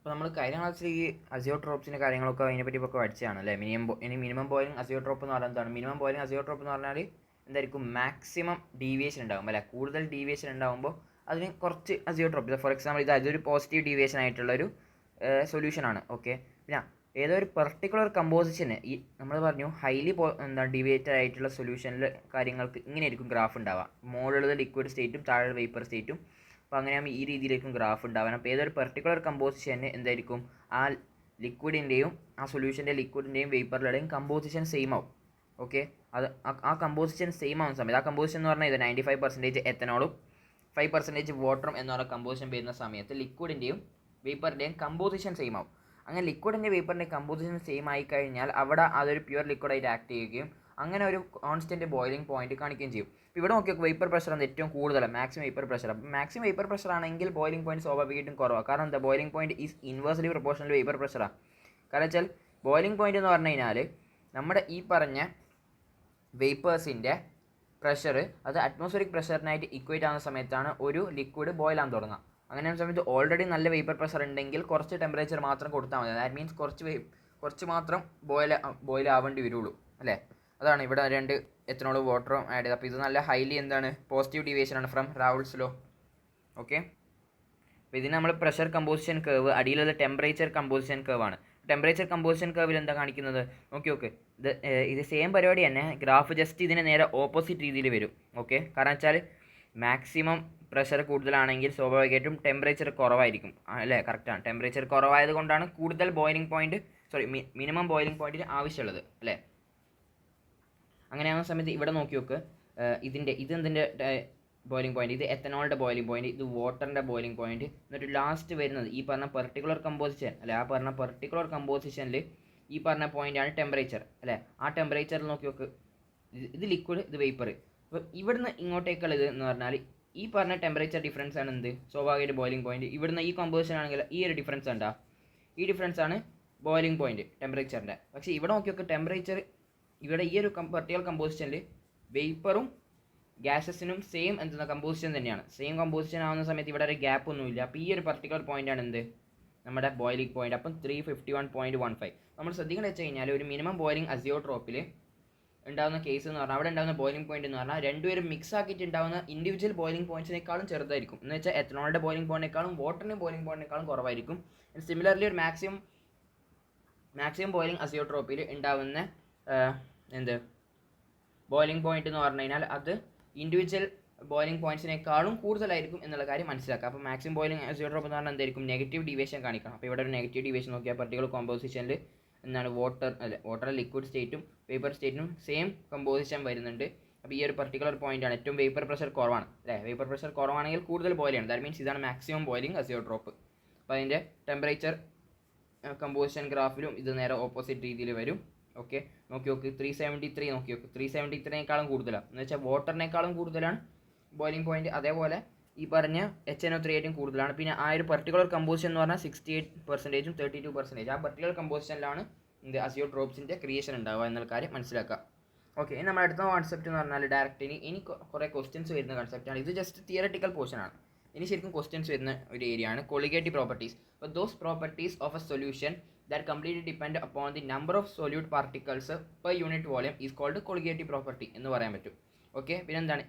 അപ്പോൾ നമ്മൾ കഴിഞ്ഞ ക്ലാസ്സിൽ ഈ അസിയോട്രോപ്സിൻ്റെ കാര്യങ്ങളൊക്കെ അതിനെപ്പറ്റി ഒക്കെ പഠിച്ചതാണ് അല്ലേ. മിനിമം ബോയിലിംഗ് അസിയോട്രോപ്പ് എന്ന് പറയുന്നത് എന്താണ്? മിനിമം ബോയിലിംഗ് അസിയോട്രോപ്പ് എന്ന് പറഞ്ഞാൽ എന്തായിരിക്കും? മാക്സിമം ഡീവിയേഷൻ ഉണ്ടാകും അല്ലേ. കൂടുതൽ ഡീവിയേഷൻ ഉണ്ടാകുമ്പോൾ അതിന് കുറച്ച് അസിയോട്രോപ്പ്, ഫോർ എക്സാമ്പിൾ ഇതൊരു പോസിറ്റീവ് ഡീവിയേഷൻ ആയിട്ടുള്ളൊരു സൊല്യൂഷനാണ്. ഓക്കെ, പിന്നെ ഏതോ ഒരു പെർട്ടിക്കുലർ കമ്പോസിഷന് ഈ നമ്മൾ പറഞ്ഞു ഹൈലി ഡീവിയേറ്റഡ് ആയിട്ടുള്ള സൊല്യൂഷനിൽ കാര്യങ്ങൾക്ക് ഇങ്ങനെയായിരിക്കും ഗ്രാഫ് ഉണ്ടാവുക. മുകളിലുള്ളത് ലിക്വിഡ് സ്റ്റേറ്റും താഴെ വേപ്പർ സ്റ്റേറ്റും. അപ്പോൾ അങ്ങനെയാകുമ്പോൾ ഈ രീതിയിലേക്കും ഗ്രാഫ് ഉണ്ടാവാൻ. അപ്പോൾ ഏതൊരു പെർട്ടിക്കുലർ കമ്പോസിഷന് എന്തായിരിക്കും? ആ ലിക്വിഡിൻ്റെയും ആ സൊല്യൂഷൻ്റെ ലിക്വിഡിൻ്റെയും വേപ്പറിലുടെയും കമ്പോസിഷൻ സെയിം ആവും. ഓക്കെ, അത് ആ കമ്പോസിഷൻ സെയിം ആവുന്ന സമയത്ത്, ആ കമ്പോസിഷൻ എന്ന് പറഞ്ഞാൽ ഇത് 95% എത്തനോളും 5% വാട്ടറും എന്നുള്ള കമ്പോസിഷൻ വരുന്ന സമയത്ത് ലിക്വിഡിൻ്റെയും വേപ്പറിൻ്റെയും കമ്പോസിഷൻ സെയിം ആവും. അങ്ങനെ ലിക്വിഡിൻ്റെ വേപ്പറിൻ്റെ കമ്പോസിഷൻ സെയിം ആയി കഴിഞ്ഞാൽ അവിടെ അതൊരു പ്യുവർ ലിക്വിഡായിട്ട് ആക്ട് ചെയ്യുകയും അങ്ങനെ ഒരു കോൺസ്റ്റൻറ്റ് ബോയിലിംഗ് പോയിന്റ് കാണിക്കുകയും ചെയ്യും. ഇപ്പോൾ ഇവിടെ നോക്കിയാൽ വേപ്പർ പ്രഷറാണ് ഏറ്റവും കൂടുതൽ, മാക്സിമം വേപ്പർ പ്രഷർ. അപ്പോൾ മാക്സിമം വേപ്പർ പ്രഷർ ആണെങ്കിൽ ബോയിലിംഗ് പോയിന്റ് സ്വാഭാവികമായിട്ടും കുറവാണ്. കാരണം എന്താ? Boiling point is inversely proportional vapour പ്രഷറാണ്. കാരണം വെച്ചാൽ ബോയിലിംഗ് പോയിന്റ് എന്ന് പറഞ്ഞു കഴിഞ്ഞാൽ നമ്മുടെ ഈ പറഞ്ഞ വേപ്പേഴ്സിൻ്റെ പ്രഷർ അത് അറ്റ്മോസ്ഫിയറിക് പ്രഷറിനായിട്ട് ഇക്വേറ്റ് ആവുന്ന സമയത്താണ് ഒരു ലിക്വിഡ് ബോയിൽ ആകാൻ തുടങ്ങുക. അങ്ങനെ സമയത്ത് ഓൾറെഡി നല്ല വേപ്പർ പ്രഷർ ഉണ്ടെങ്കിൽ കുറച്ച് ടെമ്പറേച്ചർ മാത്രം കൊടുത്താൽ മതി. ദാറ്റ് മീൻസ് കുറച്ച് മാത്രം ബോയിൽ ആവേണ്ടി വരുള്ളൂ അല്ലേ. അതാണ് ഇവിടെ 2 എത്തനോൾ വാട്ടറും ആഡ് ചെയ്തത്. അപ്പോൾ ഇത് നല്ല ഹൈലി എന്താണ്? പോസിറ്റീവ് ഡീവിയേഷൻ ആണ് ഫ്രം റാവുൾസ് ലോ. ഓക്കെ, അപ്പോൾ ഇതിന് നമ്മൾ പ്രഷർ കമ്പോസിഷൻ കർവ്, അടിയിലുള്ള ടെമ്പറേച്ചർ കമ്പോസിഷൻ കർവ് ആണ്. ടെമ്പറേച്ചർ കമ്പോസിഷൻ കർവിൽ എന്താ കാണിക്കുന്നത്? ഓക്കെ, ഇത് സെയിം പരിപാടി തന്നെ. ഗ്രാഫ് ജസ്റ്റ് ഇതിന് നേരെ ഓപ്പോസിറ്റ് രീതിയിൽ വരും. ഓക്കെ, കാരണം വെച്ചാൽ മാക്സിമം പ്രഷർ കൂടുതലാണെങ്കിൽ സ്വാഭാവികമായിട്ടും ടെമ്പറേച്ചർ കുറവായിരിക്കും അല്ലേ. കറക്റ്റാണ്, ടെമ്പറേച്ചർ കുറവായത് കൊണ്ടാണ് കൂടുതൽ ബോയിലിംഗ് പോയിന്റ് മിനിമം ബോയിലിംഗ് പോയിന്റിന് ആവശ്യമുള്ളത് അല്ലേ. അങ്ങനെയാകുന്ന സമയത്ത് ഇവിടെ നോക്കി നോക്ക്, ഇതെന്തിൻ്റെ ബോയിലിംഗ് പോയിന്റ്? ഇത് എത്തനോളിൻ്റെ ബോയിലിംഗ് പോയിന്റ്, ഇത് വാട്ടറിൻ്റെ ബോയിലിംഗ് പോയിന്റ്. എന്നിട്ട് ലാസ്റ്റ് വരുന്നത് ഈ പറഞ്ഞ പെർട്ടിക്കുലർ കമ്പോസിഷൻ അല്ലെ. ആ പറഞ്ഞ പെർട്ടിക്കുലർ കമ്പോസിഷനിൽ ഈ പറഞ്ഞ പോയിന്റാണ് ടെമ്പറേച്ചർ അല്ലേ. ആ ടെമ്പറേച്ചറിൽ നോക്കി നോക്ക്, ഇത് ലിക്വിഡ്, ഇത് വേപ്പർ. അപ്പോൾ ഇവിടുന്ന് ഇങ്ങോട്ടേക്കുള്ളത് എന്ന് പറഞ്ഞാൽ ഈ പറഞ്ഞ ടെമ്പറേച്ചർ ഡിഫറൻസ് ആണ് എന്ത്? സ്വാഭാവികമായിട്ട് ബോയിലിംഗ് പോയിന്റ്. ഇവിടുന്ന് ഈ കമ്പോസിഷൻ ആണെങ്കിൽ ഈ ഒരു ഡിഫറൻസ് ഉണ്ടാ, ഈ ഡിഫറൻസ് ആണ് ബോയിലിംഗ് പോയിന്റ് ടെമ്പറേച്ചറിൻ്റെ. പക്ഷേ ഇവിടെ നോക്കി നോക്ക്, ടെമ്പറേച്ചർ ഇവിടെ ഈ ഒരു പെർട്ടിക്കുലർ കമ്പോസിഷനിൽ വേപ്പറും ഗ്യാസസിനും സെയിം എന്തെന്ന കമ്പോസിഷൻ തന്നെയാണ്. സെയിം കമ്പോസിഷൻ ആവുന്ന സമയത്ത് ഇവിടെ ഒരു ഗ്യാപ്പ് ഒന്നുമില്ല. അപ്പോൾ ഈ ഒരു പർട്ടിക്കുലർ പോയിന്റ് ആണ് എന്ത്? നമ്മുടെ ബോയിലിംഗ് പോയിന്റ്. അപ്പം 351.15. നമ്മൾ ശ്രദ്ധിക്കുന്നത് വെച്ച് കഴിഞ്ഞാൽ ഒരു മിനിമം ബോയിലിംഗ് അസിയോട്രോപ്പിൽ ഉണ്ടാകുന്ന കേസ് എന്ന് പറഞ്ഞാൽ അവിടെ ഉണ്ടാകുന്ന ബോയിലിംഗ് പോയിന്റ് എന്ന് പറഞ്ഞാൽ രണ്ടുപേരും മിക്സ് ആക്കിയിട്ട് ഉണ്ടാകുന്ന ഇൻഡിവിജ്വൽ ബോയിലിംഗ് പോയിന്റ്സിനേക്കാളും ചെറുതായിരിക്കും. എന്ന് വെച്ചാൽ എത്തനോളിൻ്റെ ബോയിലിംഗ് പോയിന്റിനേക്കാളും വാട്ടറിൻ്റെ ബോയിലിംഗ് പോയിന്റിനേക്കാളും കുറവായിരിക്കും. സിമിലർലി ഒരു മാക്സിമം ബോയിലിംഗ് അസിയോട്രോപ്പിൽ ഉണ്ടാകുന്ന ബോയിലിംഗ് പോയിന്റ് എന്ന് പറഞ്ഞു കഴിഞ്ഞാൽ അത് ഇൻഡിവിജ്വൽ ബോയിലിംഗ് പോയിന്റ്സിനേക്കാളും കൂടുതലായിരിക്കും എന്നുള്ള കാര്യം മനസ്സിലാക്കുക. അപ്പോൾ മാക്സിമം ബോയിലിംഗ് അസിയോട്രോപ്പ് എന്ന് പറഞ്ഞാൽ എന്തായിരിക്കും? നെഗറ്റീവ് ഡീവിയേഷൻ കാണിക്കണം. അപ്പോൾ ഇവിടെ ഒരു നെഗറ്റീവ് ഡീവിയേഷൻ നോക്കിയാൽ പർട്ടിക്കുലർ കോമ്പോസിഷനിൽ എന്താണ് വാട്ടർ ലിക്വിഡ് സ്റ്റേറ്റും വേപ്പർ സ്റ്റേറ്റിനും സെയിം കമ്പോസിഷൻ വരുന്നുണ്ട്. അപ്പോൾ ഈ ഒരു പർട്ടിക്കുലർ പോയിന്റ് ആണ് ഏറ്റവും വേപ്പർ പ്രഷർ കുറവാണ് അല്ലേ. വേപ്പർ പ്രഷർ കുറവാണെങ്കിൽ കൂടുതൽ ബോയിലാണ്. ദാറ്റ് മീൻസ് ഇതാണ് മാക്സിമം ബോയിലിംഗ് അസിയോട്രോപ്പ്. അപ്പോൾ അതിൻ്റെ ടെമ്പറേച്ചർ കമ്പോസിഷൻ ഗ്രാഫിലും ഇത് നേരെ ഓപ്പോസിറ്റ് രീതിയിൽ വരും. ഓക്കെ, നോക്കി 373 നോക്കി 373നേക്കാളും കൂടുതലാണ്. എന്ന് വെച്ചാൽ വാട്ടറിനേക്കാളും കൂടുതലാണ് ബോയിലിംഗ് പോയിന്റ്. അതേപോലെ ഈ പറഞ്ഞ HNO3 കൂടുതലാണ്. പിന്നെ ആ ഒരു പർട്ടിക്കുലർ കമ്പോസിഷൻ എന്ന് പറഞ്ഞാൽ 68%ഉം 32%. ആ പർട്ടിക്കുലർ കമ്പോസിഷനിലാണ് അസിയോട്രോപ്സിൻ്റെ ക്രിയേഷൻ ഉണ്ടാവുക എന്നുള്ള കാര്യം മനസ്സിലാക്കുക. ഓക്കെ, ഇനി നമ്മുടെ അടുത്ത കോൺസെപ്റ്റ് എന്ന് പറഞ്ഞാൽ ഡയറക്റ്റ് ഇനി കുറേ ക്വസ്റ്റ്യൻസ് വരുന്ന കൺസെപ്റ്റാണ്. ഇത് ജസ്റ്റ് തിയററ്റിക്കൽ പോർഷൻ ആണ്. ഇനി ശരിക്കും ക്വസ്റ്റ്യൻസ് വരുന്ന ഒരു ഏരിയ ആണ് കൊളിഗേറ്റീവ് പ്രോപ്പർട്ടീസ്. അപ്പോൾ those properties of A solution that completely depend upon the number of solute particles per unit volume is called colligative property എന്ന് പറയാൻ പറ്റും. ഓക്കെ, പിന്നെ എന്താണ്?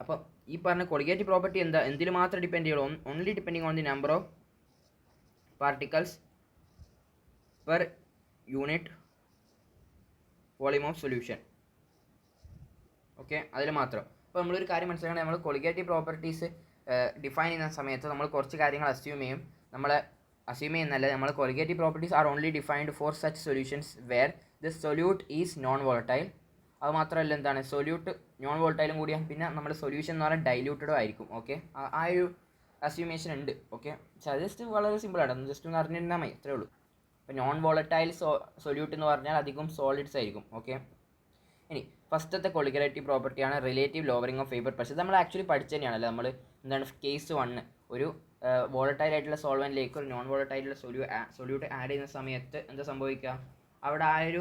അപ്പോൾ ഈ പറഞ്ഞ കൊളിഗേറ്റീവ് പ്രോപ്പർട്ടി എന്തിൽ മാത്രം ഡിപ്പെൻഡ് ചെയ്യുള്ളൂ? Only depending on the number of particles per unit volume of solution. Okay, അതിൽ മാത്രം. അപ്പോൾ നമ്മളൊരു കാര്യം മനസ്സിലാക്കണം, നമ്മൾ കൊളിഗേറ്റീവ് പ്രോപ്പർട്ടീസ് ഡിഫൈൻ ചെയ്യുന്ന സമയത്ത് നമ്മൾ കുറച്ച് കാര്യങ്ങൾ അസ്യൂം ചെയ്യും. നമ്മൾ colligative properties are only defined for such solutions where the solute is non volatile. അത് മാത്രമല്ല എന്താണ്? സൊല്യൂട്ട് നോൺ വോളറ്റൈലും കൂടിയാണ്. പിന്നെ നമ്മുടെ സൊല്യൂഷൻ എന്ന് പറഞ്ഞാൽ ഡൈല്യൂട്ടഡും ആയിരിക്കും. ഓക്കെ, ആ ഒരു അസ്യൂമേഷൻ ഉണ്ട്. ഓക്കെ, ജസ്റ്റ് വളരെ സിമ്പിളാണ്, ജസ്റ്റ് ഒന്ന് അറിഞ്ഞിരുന്നാൽ മതി, അത്രേ ഉള്ളൂ. അപ്പോൾ നോൺ വോളറ്റൈൽ സൊല്യൂട്ട് എന്ന് പറഞ്ഞാൽ അധികം സോളിഡ്സ് ആയിരിക്കും. ഓക്കെ, ഇനി ഫസ്റ്റത്തെ കൊളിഗേറ്റീവ് പ്രോപ്പർട്ടിയാണ് relative lowering of vapour pressure. നമ്മൾ ആക്ച്വലി പഠിച്ചു തന്നെയാണല്ലോ. നമ്മൾ എന്താണ് കേസ് 1 ഒരു വോളറ്റൈൽ ആയിട്ടുള്ള സോൾവെൻറ്റിലേക്ക് ഒരു നോൺ വോളറ്റൈലുള്ള സൊല്യൂട്ട് ആഡ് ചെയ്യുന്ന സമയത്ത് എന്താ സംഭവിക്കുക? അവിടെ ആ ഒരു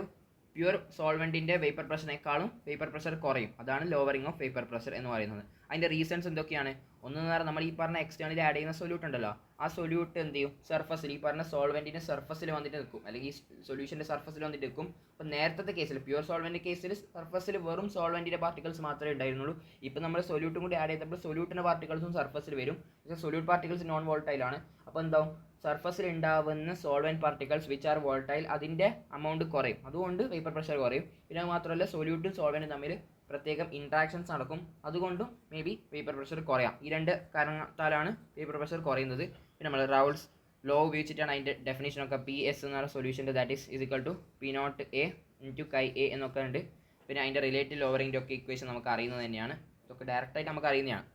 പ്യുവർ സോൾവെൻറ്റിൻ്റെ വേപ്പർ പ്രഷറിനേക്കാളും വേപ്പർ പ്രഷർ കുറയും. അതാണ് ലോവറിംഗ് ഓഫ് വേപ്പർ പ്രഷർ എന്ന് പറയുന്നത്. അതിൻ്റെ റീസൺസ് എന്തൊക്കെയാണ്? ഒന്നെന്ന് പറഞ്ഞാൽ നമ്മൾ ഈ പറഞ്ഞ എക്സ്റ്റേണലി ആഡ് ചെയ്യുന്ന സൊല്യൂട്ട് ഉണ്ടല്ലോ, ആ സൊല്യൂട്ട് എന്ത് ചെയ്യും? സർഫസിൽ, ഈ പറഞ്ഞ സോൾവെൻറ്റിൻ്റെ സർഫസിൽ വന്നിട്ട് നിൽക്കും, അല്ലെങ്കിൽ ഈ സൊല്യൂഷൻ്റെ സർഫസിൽ വന്നിട്ട് നിൽക്കും. അപ്പോൾ നേരത്തെ കേസിൽ പ്യുവർ സോൾവെൻറ്റ് കേസിൽ സർഫസിൽ വെറും സോൾവെൻറ്റിൻ്റെ പാർട്ടിക്കൽസ് മാത്രമേ ഉണ്ടായിരുന്നുള്ളൂ. ഇപ്പോൾ നമ്മൾ സൊല്യൂട്ടും കൂടി ആഡ് ചെയ്തപ്പോൾ സൊല്യൂട്ടിൻ്റെ പാർട്ടിക്കൽസും സർഫസിൽ വരും. പക്ഷേ സൊല്യൂട്ട് പാർട്ടിക്കൽസ് നോൺ വോൾട്ടൈലാണ്. അപ്പോൾ എന്താവും? സർഫസിൽ ഉണ്ടാവുന്ന solvent particles which are volatile, അതിൻ്റെ അമൗണ്ട് കുറയും, അതുകൊണ്ട് വേപ്പർ പ്രഷർ കുറയും. പിന്നെ മാത്രമല്ല സൊല്യൂട്ടും സോൾവെൻറ്റും തമ്മിൽ പ്രത്യേകം ഇൻട്രാക്ഷൻസ് നടക്കും, അതുകൊണ്ടും മേ ബി വേപ്പർ പ്രഷർ കുറയാം. ഈ രണ്ട് കാരണത്താലാണ് വേപ്പർ പ്രഷർ കുറയുന്നത്. പിന്നെ നമ്മൾ റൗൾസ് ലോ ഉപയോഗിച്ചിട്ടാണ് അതിൻ്റെ ഡെഫിനേഷനൊക്കെ. പി എസ് എന്ന് പറഞ്ഞ സൊല്യൂഷൻ്റെ that is equal to P naught A into chi A എന്നൊക്കെ ഉണ്ട്. പിന്നെ അതിൻ്റെ റിലേറ്റീവ് ലോവറിൻ്റെ ഒക്കെ ഇക്വേഷൻ നമുക്ക് അറിയുന്നത് തന്നെയാണ്. ഇതൊക്കെ ഡയറക്റ്റായിട്ട് നമുക്ക് അറിയുന്നതാണ്.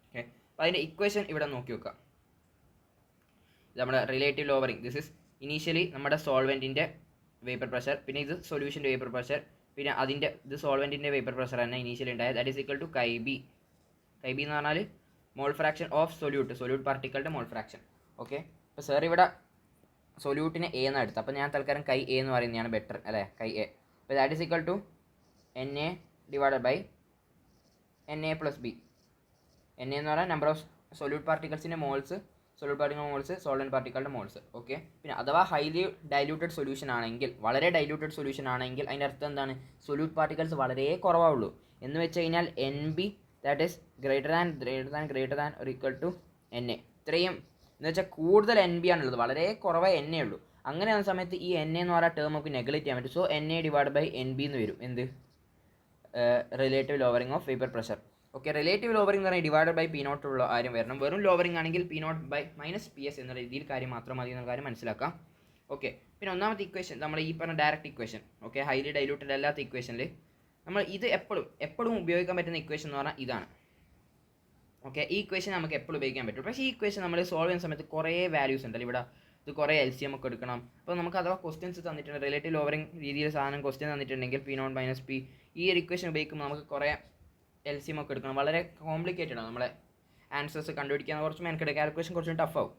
ഓക്കെ, അപ്പോൾ അതിൻ്റെ ഇക്വേഷൻ ഇവിടെ നോക്കി വെക്കാം. നമ്മുടെ relative lowering, this is initially നമ്മുടെ സോൾവെൻറ്റിൻ്റെ വേപ്പർ പ്രഷർ, പിന്നെ ഇത് സൊല്യൂഷൻ്റെ വേപ്പർ പ്രഷർ, പിന്നെ അതിൻ്റെ ഇത് സോൾവെൻറ്റിൻ്റെ വേപ്പർ പ്രഷർ തന്നെ ഇനീഷ്യലി ഉണ്ടായത്. That is equal to chi B. Chi B എന്ന് പറഞ്ഞാൽ മോൾ ഫ്രാക്ഷൻ ഓഫ് സൊല്യൂട്ട് പാർട്ടിക്കളുടെ മോൾ ഫ്രാക്ഷൻ. ഓക്കെ, അപ്പോൾ സാർ ഇവിടെ സൊല്യൂട്ടിനെ എ എന്നാണ് എടുത്തത്, അപ്പോൾ ഞാൻ തൽക്കാലം കൈ എ എന്ന് പറയുന്നതാണ് ബെറ്റർ അല്ലേ, കൈ എ. അപ്പോൾ that is equal to N A divided by N A plus B. N A എന്ന് പറഞ്ഞാൽ നമ്പർ ഓഫ് സൊല്യൂട്ട് പാർട്ടിക്കൽസിൻ്റെ moles, solute particle moles, solvent പാർട്ടിക്കളുടെ മോൾസ്. ഓക്കെ, പിന്നെ അഥവാ ഹൈലി ഡൈല്യൂട്ടഡ് സൊല്യൂഷൻ ആണെങ്കിൽ, വളരെ ഡൈല്യൂട്ടഡ് സൊല്യൂഷൻ ആണെങ്കിൽ അതിൻ്റെ അർത്ഥം എന്താണ്? സൊല്യൂട്ട് പാർട്ടിക്കൽസ് വളരെ കുറവാവുള്ളൂ എന്ന് വെച്ച് കഴിഞ്ഞാൽ N B that is greater than or equal to N A. ഇത്രയും എന്ന് വെച്ചാൽ കൂടുതൽ എൻ ബി ആണുള്ളത്, വളരെ കുറവേ എൻ എ ഉള്ളൂ. അങ്ങനെയാകുന്ന സമയത്ത് ഈ എൻ എ എന്ന് പറയുന്ന ടേം നമുക്ക് നെഗ്ലക്റ്റ് ചെയ്യാൻ പറ്റും. So N A divide by N B എന്ന് വരും. എന്ത്? Relative lowering of vapour pressure. Okay, relative lowering എന്ന് പറഞ്ഞാൽ ഡിവൈഡ് ബൈ പി നോട്ട് ഉള്ള കാര്യം വരണം. വെറും ലോവറിംഗ് ആണെങ്കിൽ P naught by minus P S എന്ന രീതിയിൽ കാര്യം മാത്രം മതി എന്ന കാര്യം മനസ്സിലാക്കാം. ഓക്കെ, പിന്നെ ഒന്നാമത്തെ ഇക്വേഷൻ നമ്മൾ ഈ പറഞ്ഞ direct equation. Okay, highly diluted അല്ലാത്ത ഇക്വേഷനിൽ നമ്മൾ ഇത് എപ്പോഴും ഉപയോഗിക്കാൻ പറ്റുന്ന ഇക്വേഷൻ എന്ന് പറഞ്ഞാൽ ഇതാണ്. ഓക്കെ, ഈ ഇക്വേഷൻ നമുക്ക് എപ്പോഴും ഉപയോഗിക്കാൻ പറ്റും. പക്ഷേ ഈ ഇക്വേഷൻ നമ്മൾ സോൾവ് ചെയ്യുന്ന സമയത്ത് കുറേ വാല്യൂസ് ഉണ്ടല്ലോ ഇവിടെ. ഇത് കുറേ LCM ഒക്കെ എടുക്കണം. അപ്പോൾ നമുക്ക് അഥവാ ക്വസ്റ്റ്യൻസ് തന്നിട്ടുണ്ട്, റിലേറ്റീവ് ലോവറിംഗ് രീതിയിൽ സാധനം ക്വസ്റ്റ്യൻ തന്നിട്ടുണ്ടെങ്കിൽ പി നോട്ട് മൈനസ് പി, ഈ ഒരു ഇക്വേഷൻ ഉപയോഗിക്കുമ്പോൾ നമുക്ക് കുറേ LCM ഒക്കെ എടുക്കണം. വളരെ കോംപ്ലിക്കേറ്റഡ് ആണ് നമ്മളെ ആൻസേഴ്സ് കണ്ടുപിടിക്കാൻ, കുറച്ച് മെനക്കെടുക്കുക, കാൽക്കുലേഷൻ കുറച്ച് ടഫ് ആവും.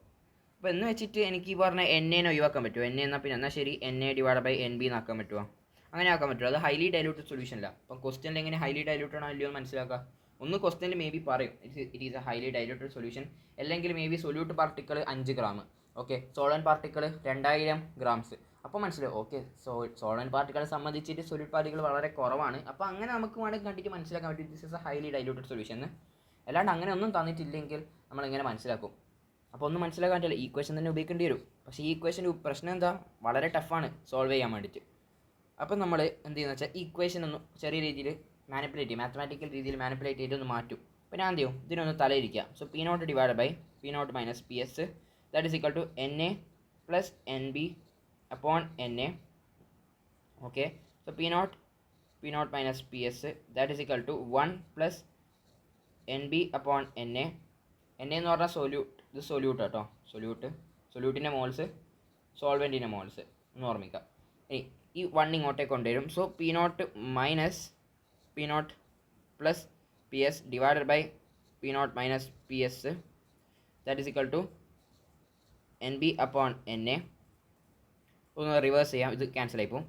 അപ്പോൾ എന്ന് വെച്ചിട്ട് എനിക്ക് ഈ പറഞ്ഞ എൻ എനെ ഒഴിവാക്കാൻ പറ്റുമോ? എൻ എ എന്നാൽ പിന്നെ എന്നാൽ ശരി N A divide by N B എന്നാക്കാൻ പറ്റുമോ? അങ്ങനെ ആക്കാൻ പറ്റുമോ? അത് ഹൈലി ഡൈലൂട്ടഡ് സൊല്യൂഷൻ അല്ല. അപ്പം ക്വസ്റ്റ്യനിൽ എങ്ങനെ ഹൈലി ഡൈലൂട്ടഡ് ആണോ ഇല്ലയോ മനസ്സിലാക്കുക. ഒന്ന് ക്വസ്റ്റ്യനിൽ മേ ബി പറയും it is a highly diluted solution, അല്ലെങ്കിൽ maybe solute particle 5 gram, okay, solvent particle 2000 grams. അപ്പോൾ മനസ്സിലാവും ഓക്കെ സോളൻ പാർട്ടിക്കളെ സംബന്ധിച്ചിട്ട് സൊല്യൂട്ട് പാർട്ടിക്കിൾ വളരെ കുറവാണ്. അപ്പോൾ അങ്ങനെ നമുക്ക് വേണമെങ്കിൽ കണ്ടിട്ട് മനസ്സിലാക്കാൻ പറ്റും this is A highly diluted solution എന്ന്. അല്ലാണ്ട് അങ്ങനെ ഒന്നും തന്നിട്ടില്ലെങ്കിൽ നമ്മളെങ്ങനെ മനസ്സിലാക്കും? അപ്പോൾ ഒന്നും മനസ്സിലാക്കാൻ പറ്റില്ല, ഈ ഇക്വേഷൻ തന്നെ ഉപയോഗിക്കേണ്ടി വരും. പക്ഷേ ഈ ഇക്വേഷൻ്റെ പ്രശ്നം എന്താ? വളരെ ടഫാണ് സോൾവ് ചെയ്യാൻ വേണ്ടിയിട്ട്. അപ്പോൾ നമ്മൾ എന്ത് ചെയ്യുന്നത് വെച്ചാൽ ഈ ഇക്വേഷൻ ഒന്ന് ചെറിയ രീതിയിൽ മാനിപ്പുലേറ്റ് ചെയ്യും, മാത്തമാറ്റിക്കൽ രീതിയിൽ മാനിപ്പുലേറ്റ് ചെയ്ത് ഒന്ന് മാറ്റും. അപ്പോൾ ഞാൻ എന്ത് ചെയ്യും? ഇതിനൊന്ന് തലയിരിക്കുക. So P naught divide by P naught minus P S that is equal to N A plus N B upon Na. Okay, so P naught minus Ps that is equal to 1 plus Nb upon Na. Na എന്ന് പറഞ്ഞാൽ ഇത് solute കേട്ടോ, സൊല്യൂട്ടിൻ്റെ moles, സോൾവെൻറ്റിൻ്റെ moles എന്ന് ഓർമ്മിക്കാം. ഈ 1 ഇങ്ങോട്ടേക്ക് കൊണ്ടുവരും. So P naught minus P naught plus P S divided by P naught minus P S that is equal to N B upon N A. ഒന്ന് റിവേഴ്സ് ചെയ്യാം, ഇത് ക്യാൻസൽ ആയിപ്പോവും.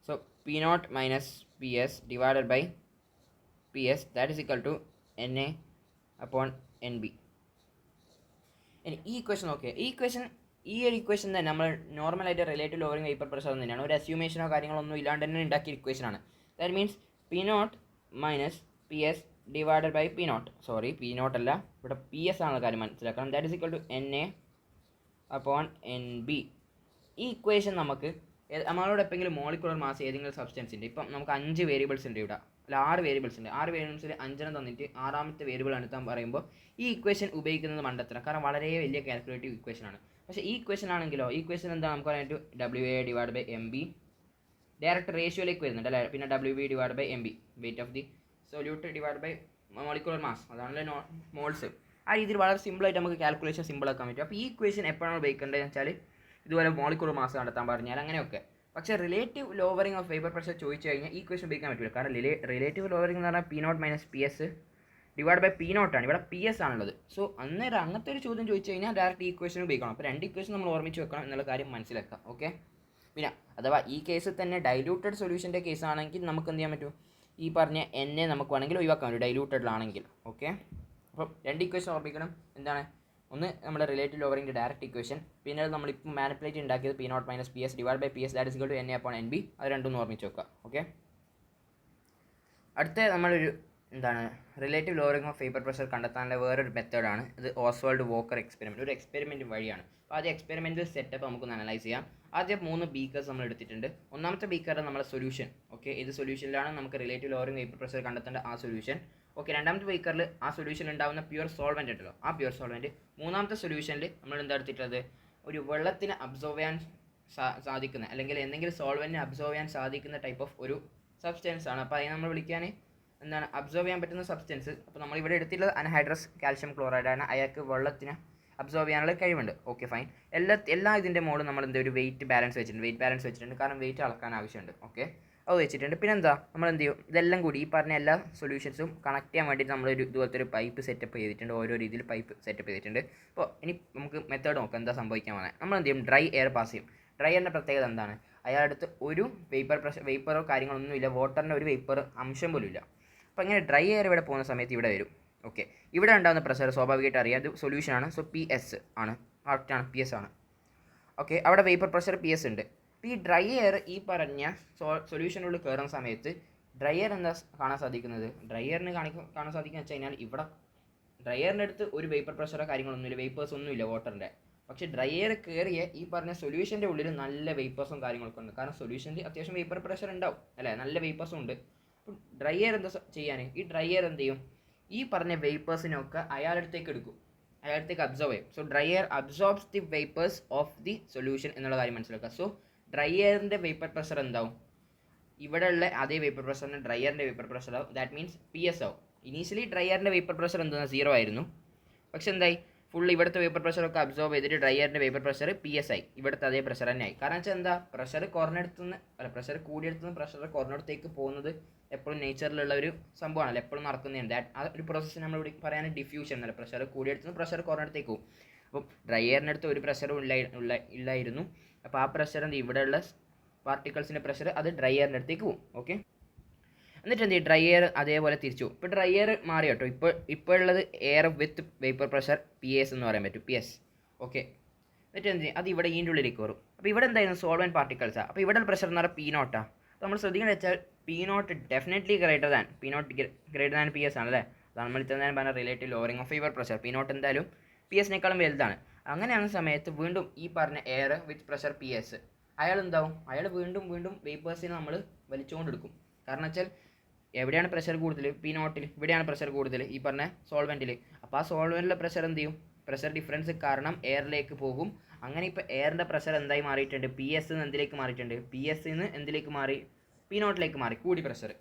So P naught minus P S divided by P S that is equal to N A upon N B. ഇനി ഈ equation നോക്കിയാൽ ഈ ഒരു equation തന്നെ നമ്മൾ നോർമലായിട്ട് റിലേറ്റീവ് ലോവറിംഗ് വേപ്പർ പ്രഷർ തന്നെയാണ്. ഒരു അസ്യൂമേഷനോ കാര്യങ്ങളൊന്നും ഇല്ലാണ്ട് തന്നെ ഉണ്ടാക്കിയ ഇക്വേഷനാണ്. That means P naught minus P S divided by P naught, sorry P naught അല്ല, ഇവിടെ പി എസ് ആണ് കാര്യം മനസ്സിലാക്കണം. That is equal to N A upon N B. ഈ ഇക്വേഷൻ നമുക്ക് നമ്മളോട് എപ്പോഴെങ്കിലും മോളിക്കുലർ മാസ് ഏതെങ്കിലും സബ്സ്റ്റൻസിൻ്റെ, ഇപ്പം നമുക്ക് 5 വേരിയബിൾസ് ഉണ്ട് ഇവിടെ, അല്ല 6 വേരിയബിൾസ് ഉണ്ട്. 6 വേരിയബിൾസിൽ 5 തന്നിട്ട് 6ാമത്തെ വേരിയബിൾ എടുത്താൻ പറയുമ്പോൾ ഈ ഇക്വേഷൻ ഉപയോഗിക്കുന്നത് മണ്ടത്തരം, കാരണം വളരെ വലിയ കാൽക്കുലേറ്റീവ് ഇക്വേഷനാണ്. പക്ഷേ ഈ ഇക്വേഷൻ ആണെങ്കിലോ, ഈ ഇക്വേഷൻ എന്താ നമുക്ക് പറയാനായിട്ട് W A divide by M B direct റേഷ്യോയിലേക്ക് വരുന്നുണ്ട് അല്ലേ. പിന്നെ W B divide by M B weight of the solute divide by molecular mass, അതാണല്ലോ മോൾസ്. ആ രീതിയിൽ വളരെ സിമ്പിളായിട്ട് നമുക്ക് കാൽക്കുലേഷൻ സിമ്പിൾ ആക്കാൻ പറ്റും. അപ്പോൾ ഈ ഇക്വേഷൻ എപ്പോഴാണ് ഉപയോഗിക്കേണ്ടതെന്ന് വെച്ചാൽ ഇതുപോലെ മോളിക്കുലർ മാസ് കണ്ടെത്താൻ പറഞ്ഞാൽ അങ്ങനെയൊക്കെ. പക്ഷേ relative lowering of vapour pressure ചോദിച്ചു കഴിഞ്ഞാൽ ഈ ഇക്വേഷൻ ഉപയോഗിക്കാൻ പറ്റില്ല. കാരണം റിലേറ്റീവ് ലോവറിംഗ് എന്ന് പറഞ്ഞാൽ P naught minus P S divide by P നോട്ടാണ്, ഇവിടെ പി എസ് ആണുള്ളത്. സോ അന്നേരം അങ്ങനത്തെ ഒരു ചോദ്യം ചോദിച്ചു കഴിഞ്ഞാൽ ഡയറക്റ്റ് ഈ ഇക്വേഷൻ ഉപയോഗിക്കണം. അപ്പോൾ 2 ഇക്വേഷൻ നമ്മൾ ഓർമ്മിച്ച് വെക്കണം എന്നുള്ള കാര്യം മനസ്സിലാക്കാം. ഓക്കെ, പിന്നെ അഥവാ ഈ കേസിൽ തന്നെ ഡൈലൂട്ടഡ് സൊല്യൂഷൻ്റെ കേസ് ആണെങ്കിൽ നമുക്ക് എന്ത് ചെയ്യാൻ പറ്റും? ഈ പറഞ്ഞ എന്നെ നമുക്ക് വേണമെങ്കിൽ ഒഴിവാക്കാൻ പറ്റും ഡൈലൂട്ടഡിലാണെങ്കിൽ. ഓക്കെ, അപ്പം 2 ഇക്വേഷൻ ഓർമ്മിക്കണം. എന്താണ്? ഒന്ന് നമ്മുടെ റിലേറ്റീവ് ലോവറിൻ്റെ ഡയറക്റ്റ് ഇക്വേഷൻ, പിന്നെ നമ്മളിപ്പോൾ മാനിപ്പുലേറ്റ് ഉണ്ടാക്കിയത് P naught minus P S divide by P S that is equal to N A upon N B. അത് രണ്ടും ഓർമ്മിച്ച് വെക്കുക. ഓക്കെ, അടുത്ത നമ്മളൊരു എന്താണ് relative lowering of vapour pressure കണ്ടെത്താനുള്ള വേറൊരു മെത്തേഡാണ് ഇത് ഓസ്വാൾഡ് വോക്കർ എക്സ്പെരിമെൻറ്റ്. ഒരു എക്സ്പെരിമെൻറ്റ് വഴിയാണ്. അപ്പോൾ ആദ്യം എക്സ്പെരിമെൻറ്റ് സെറ്റപ്പ് നമുക്കൊന്ന് അനലൈസ് ചെയ്യാം. ആദ്യം 3 ബീക്കേഴ്സ് നമ്മൾ എടുത്തിട്ടുണ്ട്. ഒന്നാമത്തെ ബീക്കറുടെ നമ്മുടെ സൊല്യൂഷൻ. ഓക്കെ, ഇത് സൊല്യൂഷനിലാണ് നമുക്ക് റിലേറ്റീവ് ലോവറിംഗ് വേപ്പർ പ്രഷർ കണ്ടെത്തേണ്ട ആ സൊല്യൂഷൻ. ഓക്കെ, രണ്ടാമത്തെ ബീക്കറിൽ ആ സൊല്യൂഷനിൽ ഉണ്ടാകുന്ന പ്യുവർ സോൾവെൻ്റ് ഉണ്ടല്ലോ, ആ പ്യുവർ സോൾവെൻറ്റ്. മൂന്നാമത്തെ സൊല്യൂഷനിൽ നമ്മൾ എന്താ എടുത്തിട്ടുള്ളത്? ഒരു വെള്ളത്തിന് അബ്സോർവ് ചെയ്യാൻ സാധിക്കുന്ന അല്ലെങ്കിൽ എന്തെങ്കിലും സോൾവെൻറ്റിനെ അബ്സോർവ് ചെയ്യാൻ സാധിക്കുന്ന ടൈപ്പ് ഓഫ് ഒരു സബ്സ്റ്റൻസ് ആണ്. അപ്പോൾ അതിനെ നമ്മൾ വിളിക്കാൻ എന്താണ്? അബ്സോർവ് ചെയ്യാൻ പറ്റുന്ന സബ്സ്റ്റൻസ്. അപ്പോൾ നമ്മൾ ഇവിടെ എടുത്തിട്ടുള്ളത് അൻഹൈഡ്രസ് കാൽഷ്യം ക്ലോറൈഡ് ആണ്. അയാൾക്ക് വെള്ളത്തിന് അബ്സോർവ് ചെയ്യാനുള്ള കഴിവുണ്ട്. Okay, fine. എല്ലാ ഇതിൻ്റെ മുകളിൽ നമ്മൾ എന്താ ഒരു വെയിറ്റ് ബാലൻസ് വെച്ചിട്ടുണ്ട്. കാരണം വെയിറ്റ് അളക്കാൻ ആവശ്യമുണ്ട്. ഓക്കെ, അത് വെച്ചിട്ടുണ്ട്. പിന്നെ എന്താ നമ്മൾ എന്ത് ചെയ്യും? ഇതെല്ലാം കൂടി ഈ പറഞ്ഞ എല്ലാ സൊല്യൂഷൻസും കണക്ട് ചെയ്യാൻ വേണ്ടിയിട്ട് നമ്മളൊരു ഇതുപോലത്തെ ഒരു പൈപ്പ് സെറ്റപ്പ് ചെയ്തിട്ടുണ്ട്. ഓരോ രീതിയിൽ പൈപ്പ് സെറ്റപ്പ് ചെയ്തിട്ടുണ്ട്. അപ്പോൾ ഇനി നമുക്ക് മെത്തേഡ് നോക്കാം എന്താ സംഭവിക്കാൻ പോകുന്നത്. നമ്മൾ എന്ത് ചെയ്യും? ഡ്രൈ എയർ പാസ് ചെയ്യും. ഡ്രൈ എയറിൻ്റെ പ്രത്യേകത എന്താണ്? അയാളുടെ അടുത്ത് ഒരു വേപ്പറോ കാര്യങ്ങളൊന്നുമില്ല, വാട്ടറിൻ്റെ ഒരു വേപ്പർ അംശം പോലും ഇല്ല. അപ്പോൾ ഇങ്ങനെ ഡ്രൈ എയർ ഇവിടെ പോകുന്ന സമയത്ത് ഇവിടെ വരും. ഓക്കെ, ഇവിടെ ഉണ്ടാകുന്ന പ്രഷർ സ്വാഭാവികമായിട്ട് അറിയാം, അത് സൊല്യൂഷനാണ്. സോ പി എസ് ആണ്, കറക്റ്റാണ്, പി എസ് ആണ്. ഓക്കെ, അവിടെ വേപ്പർ പ്രഷർ പി എസ് ഉണ്ട്. അപ്പോൾ ഈ ഡ്രൈ എയർ ഈ പറഞ്ഞ സൊല്യൂഷനുള്ളിൽ കയറുന്ന സമയത്ത് ഡ്രൈ എയർ എന്താ കാണാൻ സാധിക്കുന്നത്? ഡ്രൈ എയറിന് കാണാൻ സാധിക്കുന്നത് വെച്ച് കഴിഞ്ഞാൽ ഇവിടെ ഡ്രൈ എയറിൻ്റെ അടുത്ത് ഒരു വേപ്പർ പ്രഷറോ കാര്യങ്ങളൊന്നുമില്ല, വേപ്പേഴ്സ് ഒന്നുമില്ല വാട്ടറിൻ്റെ. പക്ഷേ ഡ്രൈ എയർ കയറിയ ഈ പറഞ്ഞ സൊല്യൂഷൻ്റെ ഉള്ളിൽ നല്ല വേപ്പേഴ്സും കാര്യങ്ങളൊക്കെ ഉണ്ട്. കാരണം സൊല്യൂഷൻ്റെ അത്യാവശ്യം വേപ്പർ പ്രഷർ ഉണ്ടാവും അല്ലേ, നല്ല വേപ്പേഴ്സും ഉണ്ട്. അപ്പം ഡ്രൈ എയർ എന്താ ചെയ്യാൻ? ഈ ഡ്രൈ എയർ എന്ത് ചെയ്യും? ഈ പറഞ്ഞ വേപ്പേഴ്സിനൊക്കെ അയാളടുത്തേക്ക് എടുക്കും, അയാളത്തേക്ക് അബ്സോർവ് ചെയ്യും. So dry air absorbs the vapours of the solution എന്നുള്ള കാര്യം മനസ്സിലാക്കുക. സോ ഡ്രൈ എയറിൻ്റെ വേപ്പർ പ്രഷർ എന്താവും? ഇവിടെയുള്ള അതേ വേപ്പർ പ്രഷറിന് ഡ്രൈ എയറിൻ്റെ വേപ്പർ പ്രഷർ ആവും. ദാറ്റ് മീൻസ് പി എസ് ആവും. ഇനീഷ്യലി ഡ്രൈ എയറിൻ്റെ വേപ്പർ പ്രഷർ എന്താണ്? 0 ആയിരുന്നു. പക്ഷെ എന്തായി? ഫുൾ ഇവിടുത്തെ വേപ്പർ പ്രഷറൊക്കെ അബ്സോർബ് ചെയ്തിട്ട് ഡ്രൈ എയറിൻ്റെ വേപ്പർ പ്രഷർ പി എസ് ആയി. ഇവിടുത്തെ അതേ പ്രഷർ തന്നെ ആയി. കാരണം വെച്ചാൽ എന്താ? പ്രഷർ പ്രഷർ കൂടിയെടുത്തുനിന്ന് പ്രഷർ കുറഞ്ഞിടത്തേക്ക് പോകുന്നത് എപ്പോഴും നേച്ചറിലുള്ള ഒരു സംഭവമാണല്ലോ, എപ്പോഴും നടക്കുന്നതാണ്. ആ ഒരു പ്രോസസ്സ് നമ്മൾ ഇവിടെ പറയാൻ ഡിഫ്യൂഷൻ എന്നല്ല. പ്രഷർ കൂടിയെടുത്തുനിന്ന് പ്രഷർ കുറഞ്ഞിടത്തേക്ക് പോകും. അപ്പം ഡ്രൈ എയറിൻ്റെ അടുത്ത് ഒരു പ്രഷറും ഇല്ലായിരുന്നു. അപ്പോൾ ആ പ്രഷർ എന്ത് ഇവിടെയുള്ള പാർട്ടിക്കിൾസിൻ്റെ പ്രഷർ അത് ഡ്രൈ എയറിൻ്റെ അടുത്തേക്ക് പോകും. ഓക്കെ, എന്നിട്ട് എന്ത് ചെയ്യും? ഡ്രൈ എയർ അതേപോലെ തിരിച്ചു പോകും. ഇപ്പോൾ ഡ്രൈ എയർ മാറി കേട്ടോ. ഇപ്പോൾ ഉള്ളത് air with vapour pressure P S എന്ന് പറയാൻ പറ്റും, പി എസ്. ഓക്കെ, എന്നിട്ട് എന്ത് ചെയ്യും? അത് ഇവിടെ ഇതിൻ്റെ ഉള്ളിലേക്ക് വരും. അപ്പോൾ ഇവിടെ എന്തായിരുന്നു? സോൾവെൻറ്റ് പാർട്ടിക്കിൾസാണ്. അപ്പോൾ ഇവിടെ പ്രഷർ എന്ന് പറഞ്ഞാൽ പി നോട്ടാണ്. അപ്പോൾ നമ്മൾ ശ്രദ്ധിക്കുന്നത് വെച്ചാൽ P naught definitely greater than P S ആണല്ലേ. അതാണ് നമ്മൾ ഇത്ര നേരം പറഞ്ഞ relative lowering of vapour pressure. P naught എന്തായാലും പി എസിനേക്കാളും വലുതാണ്. അങ്ങനെയാകുന്ന സമയത്ത് വീണ്ടും ഈ പറഞ്ഞ air with pressure P S അയാൾ എന്താവും? അയാൾ വീണ്ടും വേപ്പേഴ്സിനെ നമ്മൾ വലിച്ചുകൊണ്ടെടുക്കും. കാരണം വെച്ചാൽ എവിടെയാണ് പ്രഷർ കൂടുതൽ? പി നോട്ടിൽ. ഇവിടെയാണ് പ്രഷർ കൂടുതൽ ഈ പറഞ്ഞ സോൾവെൻറ്റിൽ. അപ്പോൾ ആ സോൾവെൻറ്റിലെ പ്രഷർ എന്ത് ചെയ്യും? പ്രഷർ ഡിഫറൻസ് കാരണം എയറിലേക്ക് പോകും. അങ്ങനെ ഇപ്പോൾ എയറിൻ്റെ പ്രഷർ എന്തായി മാറിയിട്ടുണ്ട്? പി എസ് നിന്ന് എന്തിലേക്ക് മാറിയിട്ടുണ്ട്? പി എസ് നിന്ന് എന്തിലേക്ക് മാറി? പി നോട്ടിലേക്ക് മാറി, കൂടി പ്രഷർ.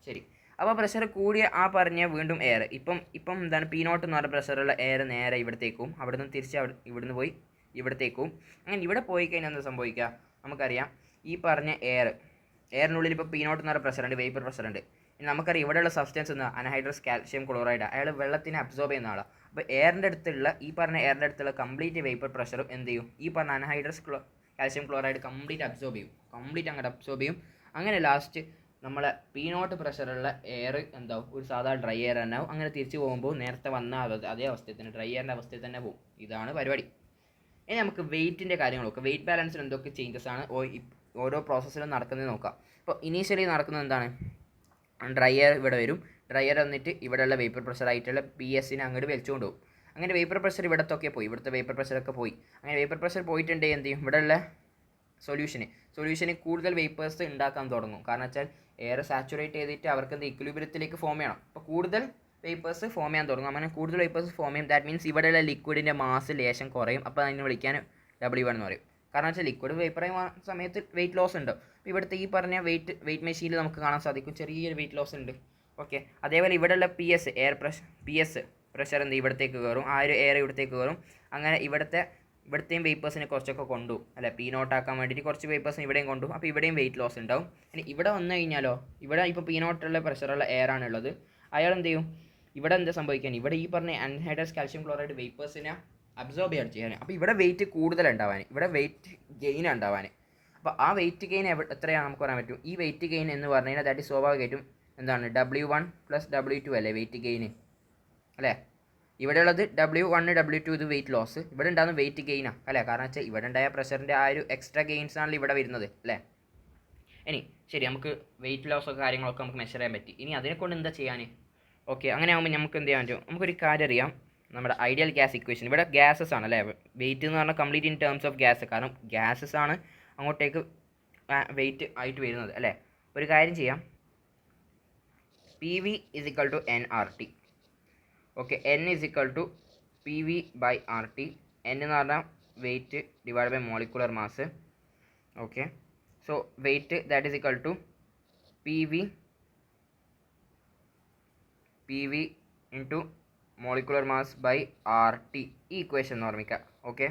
ശരി, അപ്പോൾ പ്രഷർ കൂടിയ ആ പറഞ്ഞ വീണ്ടും എയർ ഇപ്പം എന്താണ്? പി നോട്ട് എന്ന് പറഞ്ഞ പ്രഷറുള്ള എയർ നേരെ ഇവിടത്തേക്കും, അവിടെ നിന്ന് തിരിച്ച് ഇവിടുന്ന് പോയി ഇവിടത്തേക്കും. അങ്ങനെ ഇവിടെ പോയി കഴിഞ്ഞാൽ എന്താ സംഭവിക്കുക? നമുക്കറിയാം ഈ പറഞ്ഞ എയറിനുള്ളിൽ ഇപ്പോൾ പി നോട്ട് എന്ന് പറഞ്ഞ പ്രഷറുണ്ട്, വേപ്പർ പ്രഷറുണ്ട്. നമുക്കറിയാം ഇവിടെയുള്ള സബ്സ്റ്റൻസ് എന്താ? അൻഹൈഡ്രസ് കാൽഷ്യം ക്ലോറൈഡ്. അയാൾ വെള്ളത്തിനെ അബ്സോർബ് ചെയ്യുന്ന ആളാണ്. അപ്പോൾ എയറിൻ്റെ അടുത്തുള്ള ഈ പറഞ്ഞ എയറിൻ്റെ അടുത്തുള്ള കംപ്ലീറ്റ് വേപ്പർ പ്രഷറും എന്ത് ചെയ്യും? ഈ പറഞ്ഞ അൻഹൈഡ്രസ് കാൽഷ്യം ക്ലോറൈഡ് കംപ്ലീറ്റ് അബ്സോർബ് ചെയ്യും. അങ്ങനെ ലാസ്റ്റ് നമ്മളെ പി നോട്ട് പ്രഷറുള്ള എയർ എന്താവും? ഒരു സാധാരണ ഡ്രൈ എയർ തന്നെ ആവും. അങ്ങനെ തിരിച്ചു പോകുമ്പോൾ നേരത്തെ വന്ന അതേ അവസ്ഥയിൽ തന്നെ ഡ്രൈ എയറിൻ്റെ അവസ്ഥയിൽ തന്നെ പോകും. ഇതാണ് പരിപാടി. ഇനി നമുക്ക് വെയിറ്റിൻ്റെ കാര്യങ്ങൾ നോക്കാം. വെയിറ്റ് ബാലൻസിൽ എന്തൊക്കെ ചേഞ്ചസ് ആണ് ഓരോ പ്രോസസ്സിലും നടക്കുന്നത് നോക്കാം. ഇപ്പോൾ ഇനീഷ്യലി നടക്കുന്നത് എന്താണ്? ഡ്രൈ എയർ ഇവിടെ വരും. ഡ്രൈ എയർ വന്നിട്ട് ഇവിടെയുള്ള വേപ്പർ പ്രഷർ ആയിട്ടുള്ള പി എസിനെ അങ്ങോട്ട് വലിച്ചുകൊണ്ട് പോകും. അങ്ങനെ വേപ്പർ പ്രഷർ ഇവിടത്തൊക്കെ പോയി, ഇവിടുത്തെ വേപ്പർ പ്രഷറൊക്കെ പോയി. അങ്ങനെ വേപ്പർ പ്രഷർ പോയിട്ടുണ്ടെങ്കിൽ എന്ത് ചെയ്യും? ഇവിടെയുള്ള സൊല്യൂഷന് കൂടുതൽ വേപ്പേഴ്സ് ഉണ്ടാക്കാൻ തുടങ്ങും. കാരണം വെച്ചാൽ എയർ സാച്ചുറേറ്റ് ചെയ്തിട്ട് അവർക്ക് എന്ത് ഇക്വിലിബ്രിയത്തിലേക്ക് ഫോം ചെയ്യണം. അപ്പോൾ കൂടുതൽ വേപ്പേഴ്സ് ഫോം ചെയ്യാൻ തുടങ്ങും. അങ്ങനെ കൂടുതൽ വേപ്പേഴ്സ് ഫോം ചെയ്യും. ദാറ്റ് മീൻസ് ഇവിടെയുള്ള ലിക്വിഡിൻ്റെ മാസ് ലേശം കുറയും. അപ്പോൾ അതിനെ വിളിക്കാൻ W1 എന്ന് പറയും. കാരണം വെച്ചാൽ ലിക്വിഡ് വേപ്പറായി സമയത്ത് വെയിറ്റ് ലോസ് ഉണ്ട്. അപ്പോൾ ഇവിടുത്തെ ഈ പറഞ്ഞ വെയിറ്റ് മെഷീനിൽ നമുക്ക് കാണാൻ സാധിക്കും ചെറിയൊരു വെയിറ്റ് ലോസ് ഉണ്ട്. ഓക്കെ, അതേപോലെ ഇവിടെയുള്ള പി എസ് പ്രഷർ എന്ത് ഇവിടത്തേക്ക് കയറും. ആ ഒരു എയർ ഇവിടത്തേക്ക് കയറും. അങ്ങനെ ഇവിടുത്തെയും വേപ്പേഴ്സിനെ കുറച്ചൊക്കെ കൊണ്ടുപോകും അല്ലെ, പി നോട്ടാക്കാൻ വേണ്ടിയിട്ട് കുറച്ച് വേപ്പേഴ്സിന് ഇവിടെയും കൊണ്ടുപോകും. അപ്പോൾ ഇവിടെയും വെയിറ്റ് ലോസ് ഉണ്ടാവും. ഇനി ഇവിടെ വന്നു കഴിഞ്ഞാലോ, ഇവിടെ ഇപ്പോൾ പി നോട്ടുള്ള പ്രഷറുള്ള എയർ ആണുള്ളത്. അയാൾ എന്ത് ചെയ്യും? ഇവിടെ എന്താ സംഭവിക്കാൻ? ഇവിടെ ഈ പറഞ്ഞ അൻഹൈഡ്രസ് കാൽഷ്യം ക്ലോറൈഡ് വേപ്പേഴ്സിനെ അബ്സോർബ് ചെയ്യാൻ. അപ്പോൾ ഇവിടെ വെയിറ്റ് കൂടുതലുണ്ടാവാൻ, ഇവിടെ വെയിറ്റ് ഗെയിൻ ഉണ്ടാവാൻ. അപ്പോൾ ആ വെയിറ്റ് ഗെയിൻ എത്രയാണ് നമുക്ക് പറയാൻ പറ്റും? ഈ വെയിറ്റ് ഗെയിൻ എന്ന് പറഞ്ഞു കഴിഞ്ഞാൽ ദാറ്റ് സ്വാഭാവികമായിട്ടും എന്താണ്? W1 + W2 അല്ലേ വെയിറ്റ് ഗെയിൻ അല്ലേ? ഇവിടെയുള്ളത് W1 W2 ഇത് വെയിറ്റ് ലോസ്, ഇവിടെ ഉണ്ടാകുന്ന വെയിറ്റ് ഗെയിനാണ് അല്ലേ, കാരണം വെച്ചാൽ ഇവിടെ ഉണ്ടായ പ്രഷറിൻ്റെ ആ ഒരു എക്സ്ട്രാ ഗെയിൻസ് ആണല്ലോ ഇവിടെ വരുന്നത് അല്ലേ. ഇനി ശരി, നമുക്ക് വെയിറ്റ് ലോസൊക്കെ കാര്യങ്ങളൊക്കെ നമുക്ക് മെഷർ ചെയ്യാൻ പറ്റി. ഇനി അതിനെക്കൊണ്ട് എന്താ ചെയ്യാൻ? ഓക്കെ, അങ്ങനെ ആകുമ്പോൾ നമുക്ക് എന്ത് ചെയ്യാൻ പറ്റും? നമുക്കൊരു കാര്യം അറിയാം, നമ്മുടെ ഐഡിയൽ ഗ്യാസ് ഇക്വേഷൻ ഇവിടെ ഗ്യാസസ് ആണ് അല്ലേ. വെയിറ്റ് എന്ന് പറഞ്ഞാൽ complete in terms of gas, കാരണം ഗ്യാസസ് ആണ് അങ്ങോട്ടേക്ക് വെയിറ്റ് ആയിട്ട് വരുന്നത് അല്ലേ. ഒരു കാര്യം ചെയ്യാം, PV is equal to nRT. Okay, N is equal to PV/RT. N എന്ന് പറഞ്ഞാൽ weight divide by molecular mass. Okay, so weight that is equal to PV into molecular mass by RT. ഈ equation എന്ന് ഓർമ്മിക്കുക. Okay,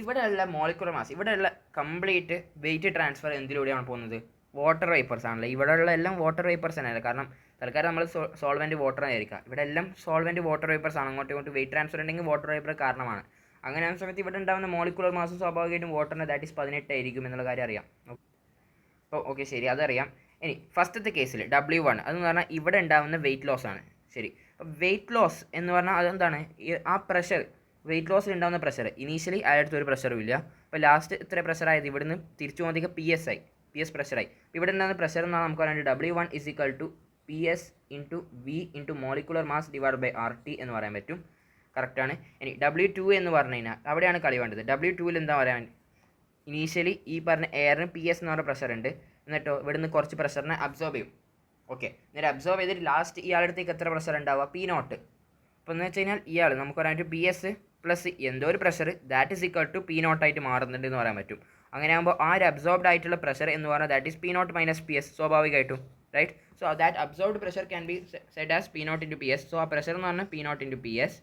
ഇവിടെയുള്ള molecular mass, ഇവിടെയുള്ള complete weight transfer എന്തിലൂടെയാണ് പോകുന്നത്? Water vapours ആണല്ലോ. ഇവിടെയുള്ള എല്ലാം വാട്ടർ വേപ്പേഴ്സ് തന്നെയല്ല, കാരണം തൽക്കാലം നമ്മൾ സോൾവെൻറ്റ് വാട്ടർ ആയിരിക്കാം. ഇവിടെ എല്ലാം സോൾവെൻറ്റ് വാട്ടർ വേപ്പേഴ്സ് ആണ്. അങ്ങോട്ടും ഇങ്ങോട്ട് വെയിറ്റ് ട്രാൻസ്ഫർ ഉണ്ടെങ്കിൽ വാട്ടർ വേപ്പർ കാരണമാണ്. അങ്ങനെ ആ സമയത്ത് ഇവിടെ ഉണ്ടാകുന്ന മോളിക്കുലർ മാസ് സ്വാഭാവികമായിട്ടും വാട്ടറിന് ദാറ്റ് ഈസ് 18 ആയിരിക്കും എന്നുള്ള കാര്യം അറിയാം. അപ്പോൾ ഓക്കെ ശരി, അതറിയാം. ഇനി ഫസ്റ്റത്തെ കേസിൽ W1 അതെന്ന് പറഞ്ഞാൽ ഇവിടെ ഉണ്ടാകുന്ന വെയിറ്റ് ലോസ് ആണ്. ശരി, അപ്പോൾ വെയിറ്റ് ലോസ് എന്ന് പറഞ്ഞാൽ അതെന്താണ്? ആ പ്രഷർ, വെയിറ്റ് ലോസിൽ ഉണ്ടാകുന്ന പ്രഷർ. ഇനീഷ്യലി അയാളുടെ ഒരു പ്രഷറും ഇല്ല, അപ്പോൾ ലാസ്റ്റ് ഇത്ര പ്രഷറായത് ഇവിടുന്ന് തിരിച്ചു പോകുന്നതിക്ക് PS പ്രഷറായി. ഇവിടെ ഉണ്ടാകുന്ന പ്രഷർ എന്ന് പറഞ്ഞാൽ നമുക്ക് പറയാൻ W1 is equal to PS into V into molecular mass divide by RT എന്ന് പറയാൻ പറ്റും. കറക്റ്റാണ്. ഇനി W2 എന്ന് പറഞ്ഞു കഴിഞ്ഞാൽ അവിടെയാണ് കളി വേണ്ടത്. W2ൽ എന്താ പറയാൻ? ഇനീഷ്യലി ഈ പറഞ്ഞ എയറിന് PS എന്ന് പറഞ്ഞ പ്രഷർ ഉണ്ട്, എന്നിട്ടോ ഇവിടുന്ന് കുറച്ച് പ്രഷറിനെ അബ്സോർബ് ചെയ്യും. ഓക്കെ, എന്നിട്ട് അബ്സോർബ് ചെയ്തിട്ട് ലാസ്റ്റ് ഇയാളുടെ അടുത്തേക്ക് എത്ര പ്രഷർ ഉണ്ടാവുക? P0. അപ്പോൾ എന്ന് വെച്ച് കഴിഞ്ഞാൽ ഇയാൾ നമുക്ക് പറയാൻ പറ്റും PS പ്ലസ് എന്തോ ഒരു pressure that is equal to P0 ആയിട്ട് മാറുന്നുണ്ട് എന്ന് പറയാൻ പറ്റും. അങ്ങനെ ആകുമ്പോൾ ആ ഒരു അബ്സോർബ്ഡ് ആയിട്ടുള്ള പ്രഷർ എന്ന് പറഞ്ഞാൽ that is P0 minus PS സ്വാഭാവികമായിട്ടും, right. So that absorbed pressure can be said as P0 into PS. So ആ പ്രഷർ എന്ന് പറഞ്ഞാൽ P0 into PS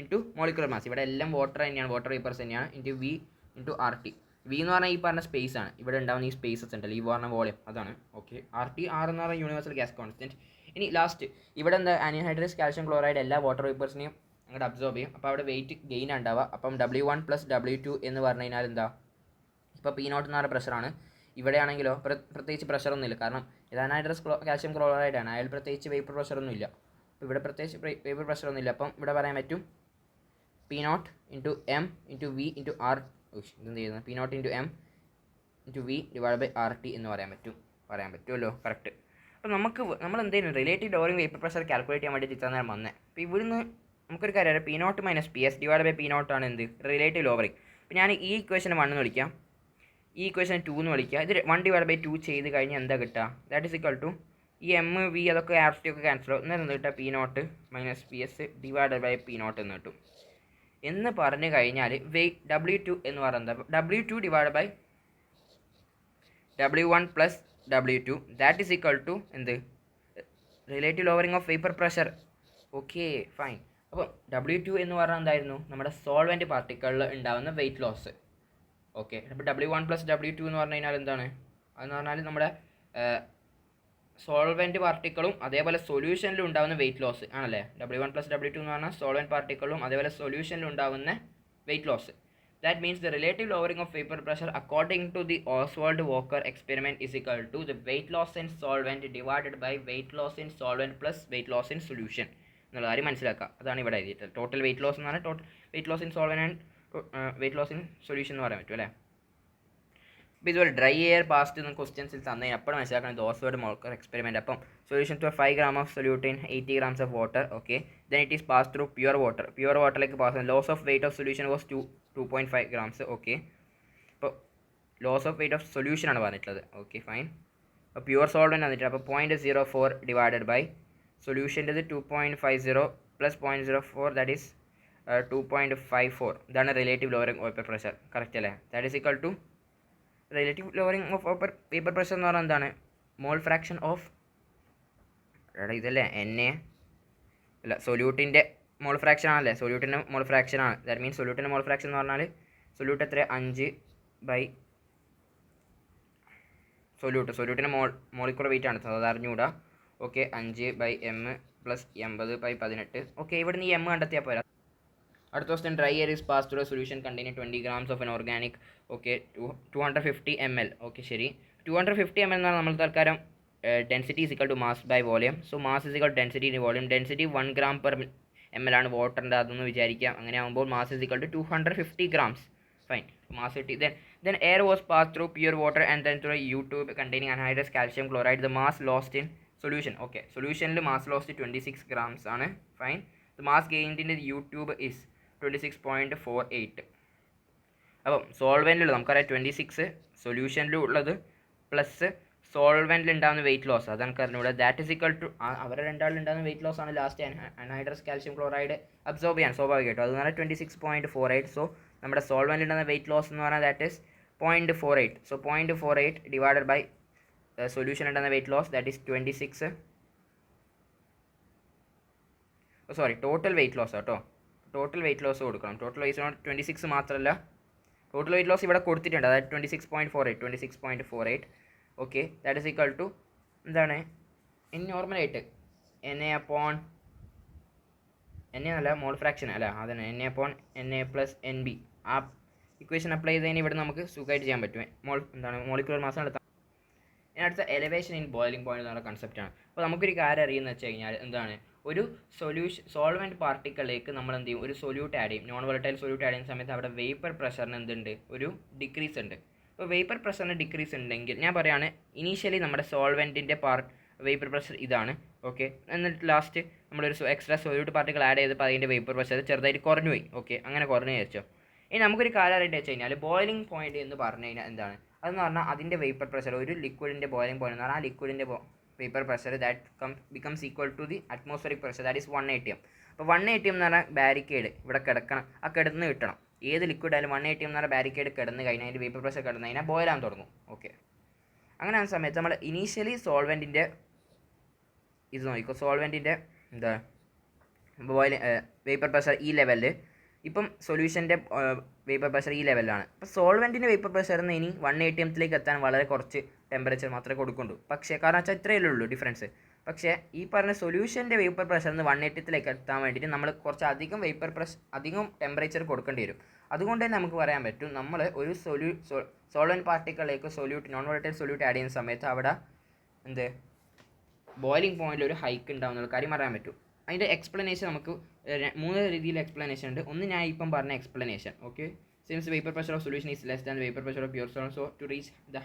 into molecular mass, ഇവിടെ എല്ലാം വാട്ടർ തന്നെയാണ്, വാട്ടർ വേപ്പേഴ്സ് തന്നെയാണ്, into V into RT. V എന്ന് പറഞ്ഞാൽ ഈ പറഞ്ഞ സ്പേസ് ആണ്, ഇവിടെ ഉണ്ടാകുന്ന ഈ സ്പേസസ് ഉണ്ടല്ലോ, ഈ പറഞ്ഞ വോളിയം അതാണ്. ഓക്കെ, RT R എന്ന് പറഞ്ഞാൽ യൂണിവേഴ്സൽ ഗ്യാസ് കോൺസ്റ്റൻറ്റ്. ഇനി ലാസ്റ്റ് ഇവിടെ എന്താ? ആൻഹൈഡ്രസ് കാൽഷ്യം ക്ലോറൈഡ് എല്ലാ വാട്ടർ വേപ്പേഴ്സിനെയും അങ്ങോട്ട് അബ്സോർബ് ചെയ്യും. അപ്പോൾ അവിടെ വെയിറ്റ് ഗെയിൻ ഉണ്ടാവുക. അപ്പം W1 പ്ലസ് W2 എന്ന് പറഞ്ഞു കഴിഞ്ഞാൽ എന്താ? ഇപ്പോൾ P0 എന്ന് പറഞ്ഞ പ്രഷറാണ്. ഇവിടെയാണെങ്കിലോ പ്രത്യേകിച്ച് പ്രഷറൊന്നുമില്ല, കാരണം ഇത് ആൻഹൈഡ്രസ് കാൽഷ്യം ക്ലോറൈഡ് ആണ്, അതിൽ പ്രത്യേകിച്ച് വേപ്പർ പ്രഷറൊന്നും ഇല്ല. അപ്പോൾ ഇവിടെ പ്രത്യേകിച്ച് വേപ്പർ പ്രഷറൊന്നും ഇല്ല. അപ്പം ഇവിടെ പറയാൻ പറ്റും P0 into M into V into R. ഇതെന്ത് ചെയ്യുന്നത്? P0 into M into V divide by RT എന്ന് പറയാൻ പറ്റുമല്ലോ. കറക്റ്റ്. അപ്പോൾ നമ്മൾ എന്ത് ചെയ്യുന്നു? Relative lowering vapour pressure calculate ചെയ്യാൻ വേണ്ടി ഇത്ര നേരം വന്നത്. അപ്പോൾ ഇവിടുന്ന് നമുക്കൊരു കാര്യം അറിയാം, P0 minus PS divide by P0 ആണ് എന്ത്? Relative lowering. അപ്പോൾ ഞാൻ ഈ ഇക്വേഷന് 1 എന്ന് വിളിക്കാം, ഈ ഇക്വേഷൻ 2 എന്ന് വിളിക്കുക. ഇത് 1 ഡിവൈഡ് ബൈ 2 ചെയ്ത് കഴിഞ്ഞാൽ എന്താ കിട്ടുക? ദാറ്റ് ഈസ് ഈക്വൽ ടു ഈ M V അതൊക്കെ RT ഒക്കെ ക്യാൻസൽ ആവും. എന്നാൽ എന്ത് കിട്ടുക? P0 minus PS divide by P0 എന്ന് കിട്ടും. എന്ന് പറഞ്ഞു കഴിഞ്ഞാൽ W2 എന്ന് പറയുന്നത് W2 divide by W1 plus W2 that is equal to എന്ത്? Relative lowering of vapour pressure. Okay fine. അപ്പോൾ W2 എന്ന് പറഞ്ഞാൽ എന്തായിരുന്നു? നമ്മുടെ സോൾവെൻറ്റ് പാർട്ടിക്കിളിൽ ഉണ്ടാകുന്ന വെയിറ്റ് ലോസ്. ഓക്കെ, അപ്പോൾ W1 പ്ലസ് W2 എന്ന് പറഞ്ഞു കഴിഞ്ഞാൽ എന്താണ്? അതെന്ന് പറഞ്ഞാൽ നമ്മുടെ സോൾവെൻറ്റ് പാർട്ടിക്കിളും അതേപോലെ സൊല്യൂഷനിലും ഉണ്ടാകുന്ന വെയിറ്റ് ലോസ് ആണല്ലേ. W1 പ്ലസ് W2 എന്ന് പറഞ്ഞാൽ സോൾവെൻറ്റ് പാർട്ടിക്കിളും അതേപോലെ സൊല്യൂഷനിലും ഉണ്ടാകുന്ന weight loss. That means the relative lowering of vapour pressure according to the Ostwald Walker experiment is equal to the weight loss in solvent divided by weight loss in solvent plus weight loss in solution എന്നുള്ള കാര്യം മനസ്സിലാക്കുക. അതാണ് ഇവിടെ എഴുതിയിട്ട്. Total weight loss എന്ന് പറഞ്ഞാൽ total weight loss in solvent and weight loss in solution എന്ന് പറയാൻ പറ്റും അല്ലേ. അപ്പോൾ ഇതുപോലെ ഡ്രൈ എയർ പാസ്റ്റ് എന്ന ക്വസ്റ്റ്യൻസിൽ തന്നതിന് അപ്പോൾ മനസ്സിലാക്കണം ഇത് ഓസ്വാൾഡ് വോക്കർ എക്സ്പെരിമെൻറ്റ്. അപ്പം solution two 5 gram of solute in 80 grams of water. Okay, then it is pass through pure വാട്ടറിലേക്ക് പാസ് ചെയ്യുന്നത്. Loss of weight of solution was 2.5 grams. Okay, അപ്പോൾ loss of weight of solution ആണ് പറഞ്ഞിട്ടുള്ളത്. Okay fine. അപ്പോൾ pure solvent വന്നിട്ട് അപ്പോൾ 0.04 divided by സൊല്യൂഷൻ്റെത് 2.50 plus 0.04 that is 2.54. ഇതാണ് relative lowering vapour pressure. Correct അല്ലേ? That is equal to relative lowering of vapour pressure എന്ന് പറഞ്ഞാൽ എന്താണ്? മോൾ ഫ്രാക്ഷൻ ഓഫ് ഇതല്ലേ NA അല്ല സൊല്യൂട്ടിൻ്റെ മോൾ ഫ്രാക്ഷൻ ആണല്ലേ. സൊല്യൂട്ടിൻ്റെ മോൾ ഫ്രാക്ഷൻ ആണ്. ദാറ്റ് മീൻസ് സൊല്യൂട്ടിൻ്റെ മോൾ ഫ്രാക്ഷൻ എന്ന് പറഞ്ഞാൽ സൊല്യൂട്ട് എത്ര? 5 ബൈ സൊല്യൂട്ടിൻ്റെ മോളിക്കുലർ വെയിറ്റ് ആണ്, അത് അറിഞ്ഞുകൂടാ. Okay, 5 by M plus 80 by 18. Okay, ഇവിടെ നിന്ന് ഈ M കണ്ടെത്തിയാൽ പോരാ. അടുത്ത question, dry air is pass through a solution containing 20 grams of an organic. Okay, 250 ml. Okay ശരി, 250 ml എന്നാണ് നമ്മൾ തൽക്കാലം density is equal to mass by volume. So mass is equal to density in volume. Density 1 gram per ml ആണ് വാട്ടറിൻ്റെ അതെന്ന് വിചാരിക്കാം. അങ്ങനെ ആകുമ്പോൾ mass is equal to 250 grams. Fine, mass കിട്ടി. Then air was passed through pure water and then through a U-tube containing anhydrous calcium chloride. The mass lost in solution. Okay, solution mass lost 26 grams ആണ്. Fine. The mass gained in the U-tube is 26.48. അപ്പം സോൾവെൻറ്റിൽ നമുക്കറിയാം 26, സൊല്യൂഷനിലും ഉള്ളത് plus സോൾവെൻറ്റിൽ ഉണ്ടാകുന്ന weight loss അത് നമുക്ക് അറിഞ്ഞൂടെ. That is equal to അവരെ രണ്ടാളുണ്ടാകുന്ന weight loss ആണ് ലാസ്റ്റ് അനഹൈഡ്രസ് കാൽഷ്യം ക്ലോറൈഡ് അബ്സോർബ് ചെയ്യാൻ സ്വാഭാവികമായിട്ടും. അത് പറഞ്ഞാൽ 26.48. സോ നമ്മുടെ സോൾവെൻറ്റിൽ ഉണ്ടാകുന്ന വെയിറ്റ് ലോസ് എന്ന് പറഞ്ഞാൽ that is 0.48. So 0.48 divided by solution ഉണ്ടാകുന്ന weight loss that is 26. Sorry, total weight loss കേട്ടോ. ടോട്ടൽ വെയിറ്റ് ലോസ് കൊടുക്കണം. ടോട്ടൽ വെയിറ്റ് ലോസ് 26 മാത്രമല്ല, ടോട്ടൽ വെയിറ്റ് ലോസ് ഇവിടെ കൊടുത്തിട്ടുണ്ട്. അതായത് 26.48. Okay, that is equal to എന്താണ് നോർമലായിട്ട് NA upon NA അല്ല, മോൾ ഫ്രാക്ഷൻ അല്ല, അതന്നെ NA upon NA plus NB. ആ ഇക്വേഷൻ അപ്ലൈ ചെയ്തതിന് ഇവിടെ നമുക്ക് സുഖമായിട്ട് ചെയ്യാൻ പറ്റും. മോളിക്കുലർ മാസ് നടത്താം. ഇനി അടുത്ത എലിവേഷൻ ഇൻ ബോയിലിംഗ് പോയിന്റ് എന്നുള്ള കൺസെപ്റ്റാണ്. അപ്പോൾ നമുക്കൊരു കാര്യം അറിയുന്നത് വെച്ച് കഴിഞ്ഞാൽ എന്താണ്, ഒരു സോൾവെൻറ്റ് പാർട്ടിക്കിളിലേക്ക് നമ്മൾ എന്ത് ചെയ്യും, ഒരു സൊല്യൂട്ട് ആഡ് ചെയ്യും. നോൺ വോളറ്റൈൽ സൊല്യൂട്ട് ആഡ് ചെയ്യുന്ന സമയത്ത് അവിടെ വേപ്പർ പ്രഷറിന് എന്തുണ്ട്, ഒരു ഡിക്രീസ് ഉണ്ട്. അപ്പോൾ വേപ്പർ പ്രഷറിന് ഡിക്രീസ് ഉണ്ടെങ്കിൽ ഞാൻ പറയുകയാണ് ഇനീഷ്യലി നമ്മുടെ സോൾവെൻറ്റിൻ്റെ വേപ്പർ പ്രഷർ ഇതാണ്. ഓക്കെ, എന്നിട്ട് ലാസ്റ്റ് നമ്മളൊരു എക്സ്ട്രാ സൊല്യൂട്ട് പാർട്ടിക്കിൾ ആഡ് ചെയ്തപ്പോൾ അതിൻ്റെ വേപ്പർ പ്രഷർ ചെറുതായിട്ട് കുറഞ്ഞു പോയി. ഓക്കെ, അങ്ങനെ കുറഞ്ഞു വെച്ചോ. ഇനി നമുക്കൊരു കാര്യം അറിയേണ്ടത് വെച്ച് കഴിഞ്ഞാൽ ബോയിലിംഗ് പോയിന്റ് എന്ന് പറഞ്ഞു കഴിഞ്ഞാൽ എന്താണ്, അതെന്ന് പറഞ്ഞാൽ അതിൻ്റെ വേപ്പർ പ്രഷർ, ഒരു ലിക്വിഡിൻ്റെ ബോയിലിംഗ് പോയിന്റ് എന്ന് പറഞ്ഞാൽ ആ ലിക്വിഡിൻ്റെ vapour pressure that becomes equal to the atmospheric pressure that is 1 atm. അപ്പോൾ 1 atm എന്ന് പറഞ്ഞാൽ ബാരിക്കേഡ് ഇവിടെ കിടക്കണം, ആ കിടന്ന് കിട്ടണം. ഏത് ലിക്വിഡ് ആയാലും 1 atm എന്ന് പറഞ്ഞാൽ ബാരിക്കേഡ് കിടന്ന് കഴിഞ്ഞാൽ അതിൻ്റെ വേപ്പർ പ്രഷർ കിടന്ന് കഴിഞ്ഞാൽ ബോയിലാൻ തുടങ്ങും. ഓക്കെ, അങ്ങനെ ആ സമയത്ത് നമ്മൾ ഇനീഷ്യലി സോൾവെൻറ്റിൻ്റെ ഇത് നോക്കിക്കോ, സോൾവെൻറ്റിൻ്റെ എന്താ വേപ്പർ പ്രഷർ ഈ ലെവലിൽ, ഇപ്പം സൊല്യൂഷൻ്റെ വേപ്പർ പ്രഷർ ഈ ലെവലിലാണ്. അപ്പോൾ സോൾവെൻറ്റിൻ്റെ വേപ്പർ പ്രഷറിൽ നിന്ന് ഇനി 1 atmത്തിലേക്ക് എത്താൻ വളരെ കുറച്ച് ടെമ്പറേച്ചർ മാത്രമേ കൊടുക്കുള്ളൂ. പക്ഷേ കാരണം വെച്ചാൽ ഇത്രയേ ഉള്ളൂ ഡിഫറൻസ്. പക്ഷേ ഈ പറഞ്ഞ സൊല്യൂഷൻ്റെ വേപ്പർ പ്രഷറിൽ നിന്ന് 1 atmത്തിലേക്ക് എത്താൻ വേണ്ടിയിട്ട് നമ്മൾ കുറച്ച് അധികം ടെമ്പറേച്ചർ കൊടുക്കേണ്ടി വരും. അതുകൊണ്ട് തന്നെ നമുക്ക് പറയാൻ പറ്റും, നമ്മൾ ഒരു സോൾവെൻറ്റ് പാർട്ടിക്കിളിലേക്ക് നോൺ വോളറ്റൈൽ സൊല്യൂട്ട് ആഡ് ചെയ്യുന്ന സമയത്ത് അവിടെ ബോയിലിംഗ് പോയിന്റിൽ ഒരു ഹൈക്ക് ഉണ്ടാവുന്ന കാര്യം പറയാൻ പറ്റും. അതിൻ്റെ എക്സ്പ്ലനേഷൻ നമുക്ക് 3 രീതിയിൽ എക്സ്പ്ലനേഷൻ ഉണ്ട്. ഒന്ന് ഞാൻ ഇപ്പം പറഞ്ഞ explanation. Okay, since vapour pressure of solution is less than vapour pressure of pure solvent, so to reach the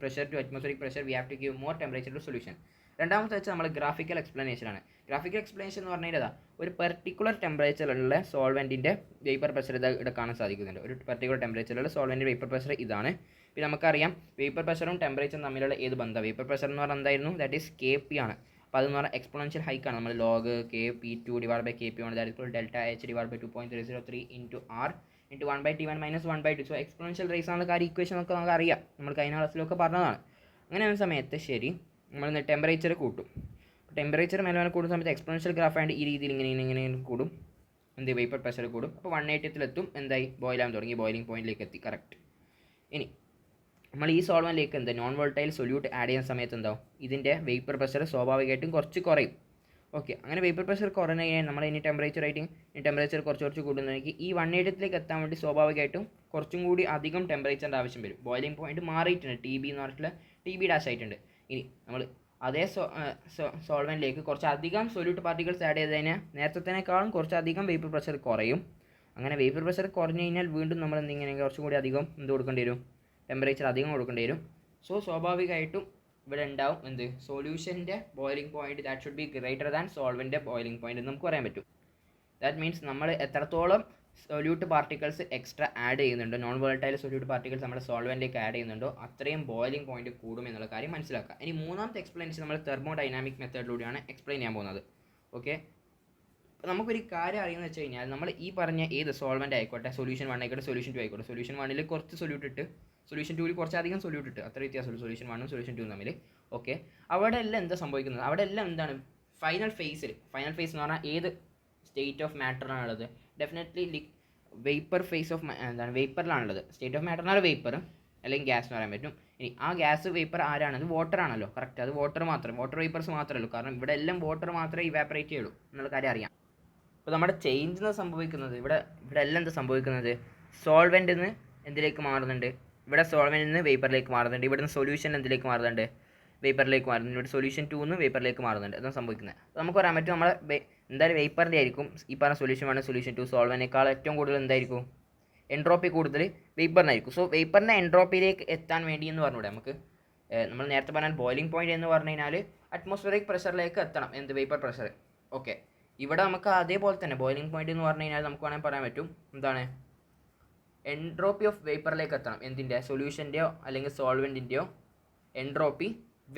pressure to atmospheric pressure we have to give more temperature to solution. രണ്ടാമത്തെ വെച്ചാൽ നമ്മൾ graphical explanation ആണ്. Graphical explanation എന്ന് പറഞ്ഞാൽ ഇതാ, ഒരു particular ടെമ്പറേച്ചറിലുള്ള സോൾവെൻറ്റിൻ്റെ വേപ്പർ പ്രഷർ ഇവിടെ കാണാൻ സാധിക്കുന്നുണ്ട്. ഒരു പെർട്ടിക്കുലർ ടെമ്പറേച്ചറിലുള്ള സോൾവെൻറ്റ് വേപ്പർ പ്രഷർ ഇതാണ്. പിന്നെ നമുക്കറിയാം വേപ്പർ പ്രഷറും ടെമ്പറേച്ചറും തമ്മിലുള്ള ഏത് ബന്ധം, വേപ്പർ പ്രഷർ എന്ന് പറഞ്ഞാൽ എന്തായിരുന്നു, ദാറ്റ് ഈസ് KP ആണ്. അപ്പോൾ അതെന്ന് പറഞ്ഞാൽ എക്സ്പോണൻഷ്യൽ ഹൈക്കാണ്. നമ്മൾ log KP2 divide by KP1 that equal delta H divide by 2.303 into R into 1/T1 minus 1/2. So exponential raise ആണെന്ന കാര്യം ഇക്വേഷൻ ഒക്കെ നമുക്ക് അറിയാം, നമ്മൾ കഴിഞ്ഞ ക്ലാസ്സിലൊക്കെ പറഞ്ഞതാണ്. അങ്ങനെ ഒരു സമയത്ത് ശരി നമ്മൾ ടെമ്പറേച്ചർ കൂട്ടും. ടെമ്പറേച്ചർ മേലെ കൂടുന്ന സമയത്ത് എക്സ്പോണൻഷ്യൽ ഗ്രാഫ് ആയിട്ട് ഈ രീതിയിൽ ഇങ്ങനെ കൂടും, വേപ്പർ പ്രഷർ കൂടും. അപ്പോൾ 1 atmത്തിലെത്തും, എന്തായി ബോയിലാൻ തുടങ്ങി, ബോയിലിംഗ് പോയിന്റിലേക്ക് എത്തി. കറക്റ്റ്. ഇനി നമ്മൾ ഈ സോൾവെൻറ്റിലേക്ക് നോൺ വോളറ്റൈൽ സൊല്യൂട്ട് ആഡ് ചെയ്യുന്ന സമയത്ത് എന്താവും, ഇതിൻ്റെ വേപ്പർ പ്രഷർ സ്വാഭാവികമായിട്ടും കുറച്ച് കുറയും. ഓക്കെ, അങ്ങനെ വേപ്പർ പ്രഷർ കുറഞ്ഞു കഴിഞ്ഞാൽ നമ്മൾ ഇനി ടെമ്പറേച്ചർ കുറച്ച് കൂടുന്നതെങ്കിൽ ഈ 1 atmത്തിലേക്ക് എത്താൻ വേണ്ടി സ്വാഭാവികമായിട്ടും കുറച്ചും കൂടി അധികം ടെമ്പറേച്ചറിൻ്റെ ആവശ്യം വരും. ബോയിലിംഗ് പോയിന്റ് മാറിയിട്ടുണ്ട്, TB എന്ന് പറഞ്ഞിട്ടുള്ള TB ഡാഷ് ആയിട്ടുണ്ട്. ഇനി നമ്മൾ അതേ സോൾവെൻറ്റിലേക്ക് കുറച്ച് അധികം സൊല്യൂട്ട് പാർട്ടിക്കിൾസ് ആഡ് ചെയ്ത് കഴിഞ്ഞാൽ നേരത്തേക്കാളും കുറച്ചധികം വേപ്പർ പ്രഷർ കുറയും. അങ്ങനെ വേപ്പർ പ്രഷർ കുറഞ്ഞു കഴിഞ്ഞാൽ വീണ്ടും നമ്മൾ കുറച്ചും കൂടി അധികം കൊടുക്കേണ്ടി വരും, ടെമ്പറേച്ചർ അധികം കൊടുക്കേണ്ടി വരും. സോ സ്വാഭാവികമായിട്ടും ഇവിടെ ഉണ്ടാവും സൊല്യൂഷൻ്റെ boiling point that should be greater than സോൾവെൻ്റെ ബോയിലിംഗ് പോയിന്റ് എന്ന് നമുക്ക് പറയാൻ പറ്റും. ദാറ്റ് മീൻസ് നമ്മൾ എത്രത്തോളം സൊല്യൂട്ട് പാർട്ടിക്കിൾസ് എക്സ്ട്രാ ആഡ് ചെയ്യുന്നുണ്ടോ, നോൺ വോളറ്റൈൽ സൊല്യൂട്ട് പാർട്ടിക്കിൾസ് നമ്മുടെ സോൾവെൻറ്റിലേക്ക് ആഡ് ചെയ്യുന്നുണ്ടോ അത്രയും ബോയിലിംഗ് പോയിന്റ് കൂടും എന്നുള്ള കാര്യം മനസ്സിലാക്കുക. ഇനി മൂന്നാമത്തെ എക്സ്പ്ലെയിനേഷൻ നമ്മൾ തെർമോഡൈനാമിക് മെത്തേഡിലൂടെയാണ് എക്സ്പ്ലെയിൻ ചെയ്യാൻ പോകുന്നത്. ഓക്കെ, നമുക്കൊരു കാര്യം അറിയുന്നത് വെച്ച് കഴിഞ്ഞാൽ നമ്മൾ ഈ പറഞ്ഞ ഏത് സോൾവെൻ്റ് ആയിക്കോട്ടെ, സൊല്യൂഷൻ 1 ആയിക്കോട്ടെ, സൊല്യൂഷൻ 2 ആയിക്കോട്ടെ, സൊല്യൂഷൻ 1ൽ കുറച്ച് സൊല്യൂട്ട് ഇട്ട് സൊല്യൂഷൻ 2ൽ കുറച്ചധികം സൊല്യൂട്ട് ഇട്ട് അത്ര വ്യത്യാസമുള്ളൂ സൊല്യൂഷൻ 1ഉം സൊല്യൂഷൻ 2ഉം തമ്മിൽ. ഓക്കെ, അവിടെ എല്ലാം എന്താ സംഭവിക്കുന്നത്, അവിടെ എല്ലാം എന്താണ് ഫൈനൽ ഫേസ് എന്ന് പറഞ്ഞാൽ ഏത് സ്റ്റേറ്റ് ഓഫ് മാറ്ററിനാണുള്ളത്, ഡെഫിനറ്റ്ലി വേപ്പർ ഫേസ് ഓഫ് വേപ്പറിലാണുള്ളത്. സ്റ്റേറ്റ് ഓഫ് മാറ്ററിനാണ് വേപ്പർ അല്ലെങ്കിൽ ഗ്യാസ് എന്ന് പറയാൻ പറ്റും. ഇനി ആ ഗ്യാസ് വേപ്പർ ആരാണത്, വാട്ടർ ആണല്ലോ. കറക്റ്റ്, അത് വാട്ടർ വേപ്പേഴ്സ് മാത്രമേ ഉള്ളൂ. കാരണം ഇവിടെ എല്ലാം വാട്ടർ മാത്രമേ ഇവാപ്പറേറ്റ് ചെയ്യുള്ളൂ എന്നുള്ള കാര്യം അറിയാം. അപ്പോൾ നമ്മുടെ ചേഞ്ച് സംഭവിക്കുന്നത് ഇവിടെ എല്ലാം എന്താ സംഭവിക്കുന്നത്, സോൾവെൻറ്റിൽ നിന്ന് എന്തിലേക്ക് മാറുന്നുണ്ട്, ഇവിടെ സോൾവെൻറ്റിൽ നിന്ന് വേപ്പറിലേക്ക് മാറുന്നുണ്ട്, ഇവിടുന്ന് സൊല്യൂഷൻ എന്തിലേക്ക് മാറുന്നുണ്ട്, വേപ്പറിലേക്ക് മാറുന്നുണ്ട്, ഇവിടെ സൊല്യൂഷൻ 2 നിന്ന് വേപ്പറിലേക്ക് മാറുന്നുണ്ട്. അതാണ് സംഭവിക്കുന്നത്. നമുക്ക് പറയാൻ പറ്റും നമ്മളെ എന്തായാലും വേപ്പറിൻ്റെ ആയിരിക്കും ഈ പറഞ്ഞ സൊല്യൂഷൻ 1 സൊല്യൂഷൻ 2 സോൾവെൻറ്റിനേക്കാൾ ഏറ്റവും കൂടുതൽ എന്തായിരിക്കും എൻട്രോപ്പി കൂടുതൽ വേപ്പറിനായിരിക്കും. സോ വേപ്പറിൻ്റെ എൻട്രോപ്പിയിലേക്ക് എത്താൻ വേണ്ടി എന്ന് പറഞ്ഞൂടെ നമുക്ക് നമ്മൾ നേരത്തെ പറഞ്ഞാൽ ബോയിലിംഗ് പോയിന്റ് എന്ന് പറഞ്ഞു കഴിഞ്ഞാൽ അറ്റ്മോസ്ഫിയറിക് പ്രഷറിലേക്ക് എത്തണം, എന്ത് വേപ്പർ പ്രഷർ. ഓക്കെ, ഇവിടെ നമുക്ക് അതേപോലെ തന്നെ ബോയിലിംഗ് പോയിന്റ് എന്ന് പറഞ്ഞു കഴിഞ്ഞാൽ നമുക്ക് വേണമെങ്കിൽ പറയാൻ പറ്റും എന്താണ് എൻട്രോപ്പി ഓഫ് വേപ്പറിലേക്ക് എത്തണം, എന്തിൻ്റെ സൊല്യൂഷൻ്റെയോ അല്ലെങ്കിൽ സോൾവെൻറ്റിൻ്റെയോ എൻട്രോപ്പി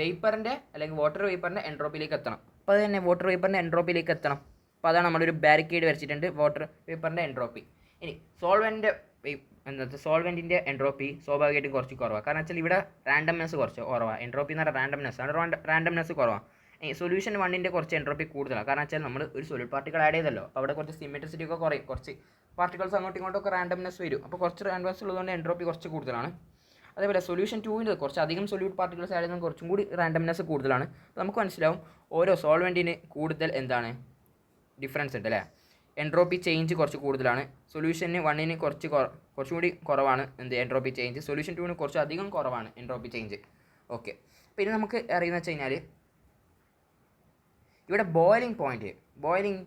വേപ്പറിൻ്റെ അല്ലെങ്കിൽ വാട്ടർ വേപ്പറിൻ്റെ എൻട്രോപ്പിയിലേക്ക് എത്തണം. അപ്പോൾ അത് തന്നെ വാട്ടർ വേപ്പറിൻ്റെ എൻട്രോപ്പിയിലേക്ക് എത്തണം. അപ്പോൾ അതാണ് നമ്മളൊരു ബാരിക്കേഡ് വരച്ചിട്ടുണ്ട് വാട്ടർ വേപ്പറിൻ്റെ എൻട്രോപ്പി. ഇനി സോൾവെൻറ്റിൻ്റെ എൻട്രോപ്പി സ്വാഭാവികമായിട്ടും കുറച്ച് കുറവാണ്. കാരണം വെച്ചാൽ ഇവിടെ റാൻഡംനെസ് കുറച്ച് കുറവാണ്. എൻട്രോപ്പി എന്ന് പറഞ്ഞാൽ റാൻഡംനെസ് ആണ്, റാൻഡംനെസ് കുറവാണ്. ഈ സൊല്യൂഷൻ 1ൻ്റെ കുറച്ച് എൻട്രോപ്പി കൂടുതലാണ്. കാരണം വെച്ചാൽ നമ്മൾ ഒരു സൊല്യൂട്ട് പാർട്ടിക്കൽ ആഡ് ചെയ്തല്ലോ, അപ്പോൾ അവിടെ കുറച്ച് സിമെട്രിസിറ്റി ഒക്കെ കുറയും, കുറച്ച് പാർട്ടിക്കൽസ് അങ്ങോട്ടും ഇങ്ങോട്ടൊക്കെ റാൻഡംനെസ് വരും. അപ്പോൾ കുറച്ച് റാൻഡംനെസ് ഉള്ളതുകൊണ്ട് എൻട്രോപ്പി കുറച്ച് കൂടുതലാണ്. അതേപോലെ സൊല്യൂഷൻ 2ൻ്റെ കുറച്ച് അധികം സൊല്യൂട്ട് പാർട്ടിക്കൽസ് ആഡ് ചെയ്യുന്നത് കുറച്ചും കൂടി റാൻഡംനെസ് കൂടുതലാണ്. അപ്പോൾ നമുക്ക് മനസ്സിലാവും ഓരോ സോൾവെൻറ്റിന് കൂടുതൽ എന്താണ് ഡിഫറൻസ് ഉണ്ട് അല്ലേ. എൻട്രോപ്പി ചേഞ്ച് കുറച്ച് കൂടുതലാണ്. സൊല്യൂഷന് 1ന് കുറച്ചും കൂടി കുറവാണ് എന്ത് എൻട്രോപ്പി ചേഞ്ച്. സൊല്യൂഷൻ 2ന് കുറച്ച് അധികം കുറവാണ് എൻട്രോപ്പി ചേഞ്ച്. ഓക്കെ, പിന്നെ നമുക്ക് അറിയുന്നത് വെച്ച് കഴിഞ്ഞാൽ ഇവിടെ ബോയിലിംഗ്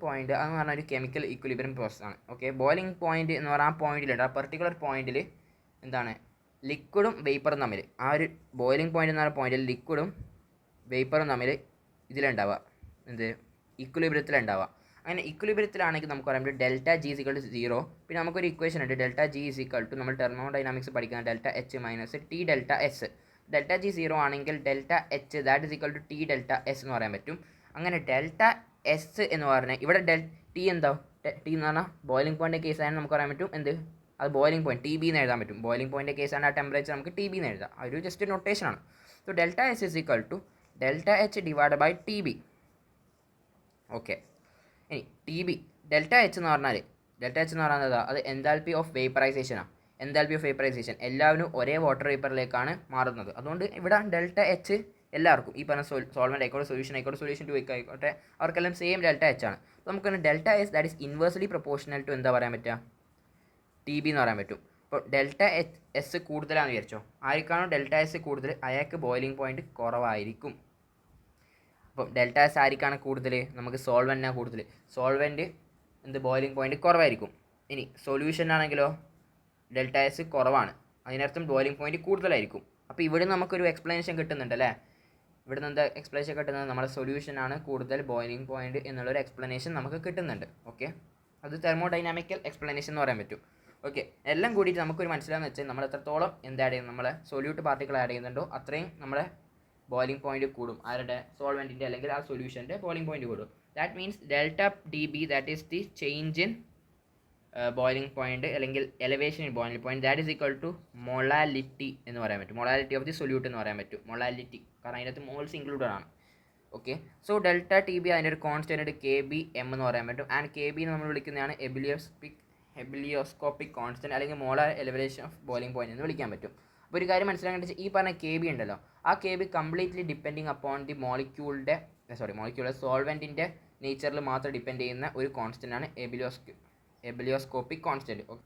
പോയിന്റ് അതെന്ന് പറഞ്ഞാൽ ഒരു കെമിക്കൽ ഈക്വിലിബ്രിയം പ്രോസസ്സാണ്. ഓക്കെ, ബോയിലിംഗ് പോയിന്റ് എന്ന് പറഞ്ഞാൽ ആ പോയിന്റിലുണ്ട്, ആ പെർട്ടിക്കുലർ പോയിന്റിൽ എന്താണ് ലിക്വിഡും വേപ്പറും തമ്മിൽ, ആ ഒരു ബോയിലിംഗ് പോയിന്റ് എന്ന് പറഞ്ഞ പോയിന്റിൽ ലിക്വിഡും വേപ്പറും തമ്മിൽ ഇതിലുണ്ടാവുക എന്ത് ഈക്വിലിബ്രിയത്തിലുണ്ടാവുക. അങ്ങനെ ഈക്വിലിബ്രിയത്തിലാണെങ്കിൽ നമുക്ക് പറയാൻ പറ്റും ഡെൽറ്റ ജി ഈക്വൽ ടു 0. പിന്നെ നമുക്കൊരു ഇക്വേഷൻ ഉണ്ട് ഡെൽറ്റ ജി ഈക്വൽ ടു നമ്മൾ തെർമോഡൈനാമിക്സ് പഠിക്കുന്ന delta H minus T delta S. Delta G 0 ആണെങ്കിൽ delta H that is equal to T delta S എന്ന് പറയാൻ പറ്റും. അങ്ങനെ ഡെൽറ്റ എസ് എന്ന് പറഞ്ഞാൽ ഇവിടെ ടി എന്താ ടി എന്ന് പറഞ്ഞാൽ ബോയിലിംഗ് പോയിൻ്റ് കേസാണ് നമുക്ക് പറയാൻ പറ്റും എന്ത് അത് ബോയിലിംഗ് പോയിന്റ് ടി ബി എന്ന് എഴുതാൻ പറ്റും. ബോയിലിംഗ് പോയിൻ്റ് കേസാണ് ആ ടെമ്പറേച്ചർ നമുക്ക് ടി ബി എന്ന് എഴുതാം. അതൊരു ജസ്റ്റ് നൊട്ടേഷനാണ്. So delta S is equal to delta H divide by T B. Okay, ഇനി ടി ബി ഡെൽറ്റ എച്ച് എന്ന് പറഞ്ഞാൽ അത് എൻതാൽപ്പി ഓഫ് വേപ്പറൈസേഷനാണ്. എൻതാൽപ്പി ഓഫ് വേപ്പറൈസേഷൻ എല്ലാവരും ഒരേ വാട്ടർ വേപ്പറിലേക്കാണ് മാറുന്നത്. അതുകൊണ്ട് ഇവിടെ ഡെൽറ്റ എച്ച് എല്ലാവർക്കും ഈ പറഞ്ഞ സോൾവെൻ്റ് ആയിക്കോട്ടെ സൊല്യൂഷൻ 2 ആയിക്കോട്ടെ അവർക്കെല്ലാം സെയിം ഡെൽറ്റ എച്ച് ആണ്. അപ്പോൾ നമുക്ക് delta S that is inversely proportional to എന്താ പറയാൻ പറ്റുക ടി ബി എന്ന് പറയാൻ പറ്റും. അപ്പോൾ ഡെൽറ്റ എസ് കൂടുതലാണെന്ന് വിചാരിച്ചോ, ആർക്കാണോ ഡെൽറ്റ എസ് കൂടുതൽ അയാൾക്ക് ബോയിലിംഗ് പോയിന്റ് കുറവായിരിക്കും. അപ്പോൾ ഡെൽറ്റ എസ് ആർക്കാണ് കൂടുതൽ, നമുക്ക് സോൾവെൻറ്റിനാണ് കൂടുതൽ. സോൾവെൻറ്റ് എന്ത് ബോയിലിംഗ് പോയിന്റ് കുറവായിരിക്കും. ഇനി സൊല്യൂഷൻ ആണെങ്കിലോ ഡെൽറ്റ എസ് കുറവാണ്, അതിനർത്ഥം ബോയിലിംഗ് പോയിന്റ് കൂടുതലായിരിക്കും. അപ്പോൾ ഇവിടെ നമുക്കൊരു എക്സ്പ്ലനേഷൻ കിട്ടുന്നുണ്ട് അല്ലേ. ഇവിടെ നിന്ന് എന്താ എക്സ്പ്ലനേഷൻ കിട്ടുന്നത്, നമ്മുടെ സൊല്യൂഷനാണ് കൂടുതൽ ബോയിലിംഗ് പോയിന്റ് എന്നുള്ളൊരു എക്സ്പ്ലനേഷൻ നമുക്ക് കിട്ടുന്നുണ്ട്. ഓക്കെ, അത് തെർമോഡൈനാമിക്കൽ എക്സ്പ്ലനേഷൻ എന്ന് പറയാൻ പറ്റും. ഓക്കെ, എല്ലാം കൂടിയിട്ട് നമുക്കൊരു മനസ്സിലാകുന്ന വെച്ചാൽ നമ്മൾ എത്രത്തോളം എന്ത് ആഡ് ചെയ്യുന്നു, നമ്മളെ സൊല്യൂട്ട് പാർട്ടിക്കിൾ ആഡ് ചെയ്യുന്നുണ്ടോ അത്രയും നമ്മുടെ ബോയിലിംഗ് പോയിന്റ് കൂടും. ആരുടെ സോൾവെൻറ്റിൻ്റെ അല്ലെങ്കിൽ ആ സൊല്യൂഷൻ്റെ ബോയിലിംഗ് പോയിന്റ് കൂടും. That means delta D B that is the change in boiling point അല്ലെങ്കിൽ elevation in boiling point that is equal to molality എന്ന് പറയാൻ പറ്റും. മൊളാലിറ്റി ഓഫ് ദി സൊല്യൂട്ട് എന്ന് പറയാൻ പറ്റും. മൊളാലിറ്റി കാരണം അതിനകത്ത് മോൾസ് ഇൻക്ലൂഡഡ് ആണ്. Okay, so delta T B അതിൻ്റെ ഒരു കോൺസ്റ്റൻറ്റ് കെ ബി എം എന്ന് പറയാൻ പറ്റും. ആൻഡ് കെ ബി നമ്മൾ വിളിക്കുന്നതാണ് എബിലിയോസ്കോപ്പിക് കോൺസ്റ്റൻറ്റ് അല്ലെങ്കിൽ molar elevation of boiling point എന്ന് വിളിക്കാൻ പറ്റും. അപ്പോൾ ഒരു കാര്യം മനസ്സിലാക്കേണ്ടത് ഈ പറഞ്ഞ കെ ബി ഉണ്ടല്ലോ, ആ K B completely depending upon the മോളിക്യൂളിൻ്റെ സോൾവെൻറ്റിൻ്റെ നേച്ചറിൽ മാത്രം ഡിപ്പെൻഡ് ചെയ്യുന്ന ഒരു കോൺസ്റ്റൻ്റ് ആണ് എബിലിയോസ്കോപ്പിക് കോൺസ്റ്റൻറ്റ്.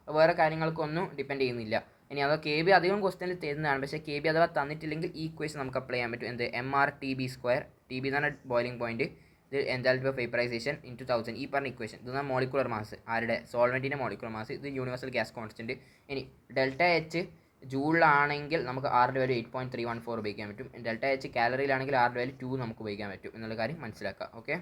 വേറെ കാര്യങ്ങൾക്കൊന്നും ഡിപ്പെൻഡ് ചെയ്യുന്നില്ല. ഇനി അതോ കെ ബി അധികം ക്വസ്റ്റനിൽ തരുന്നതാണ്, പക്ഷേ കെ ബി അഥവാ തന്നിട്ടില്ലെങ്കിൽ ഈ ഇക്വേഷൻ നമുക്ക് അപ്ലൈ ചെയ്യാൻ പറ്റും. എന്ത് M R T B square, T B എന്ന് പറഞ്ഞാൽ ബോയിലിംഗ് പോയിന്റ്, ഇത് എൻതാൽപ്പി ഓഫ് വേപ്പറൈസേഷൻ ഇൻറ്റു 1000 ഈ പറഞ്ഞ ഇക്വേഷൻ. ഇത് മോളിക്കുലർ മാസ്, ആരുടെ സോൾവെൻറ്റിൻ്റെ മോളിക്കുലർ മാസ്, ഇത് യൂണിവേഴ്സൽ ഗ്യാസ് കോൺസ്റ്റൻറ്റ്. ഇനി ഡെൽറ്റ എച്ച് ജൂളിലാണെങ്കിൽ നമുക്ക് ആറിൻ്റെ വാല്യൂ 8.314 ഉപയോഗിക്കാൻ പറ്റും. ഡെൽറ്റ എച്ച് കാലറിയിലാണെങ്കിൽ ആറിൻ്റെ വാല്യൂ 2 നമുക്ക് ഉപയോഗിക്കാൻ പറ്റും എന്നുള്ള കാര്യം മനസ്സിലാക്കുക. ഓക്കെ.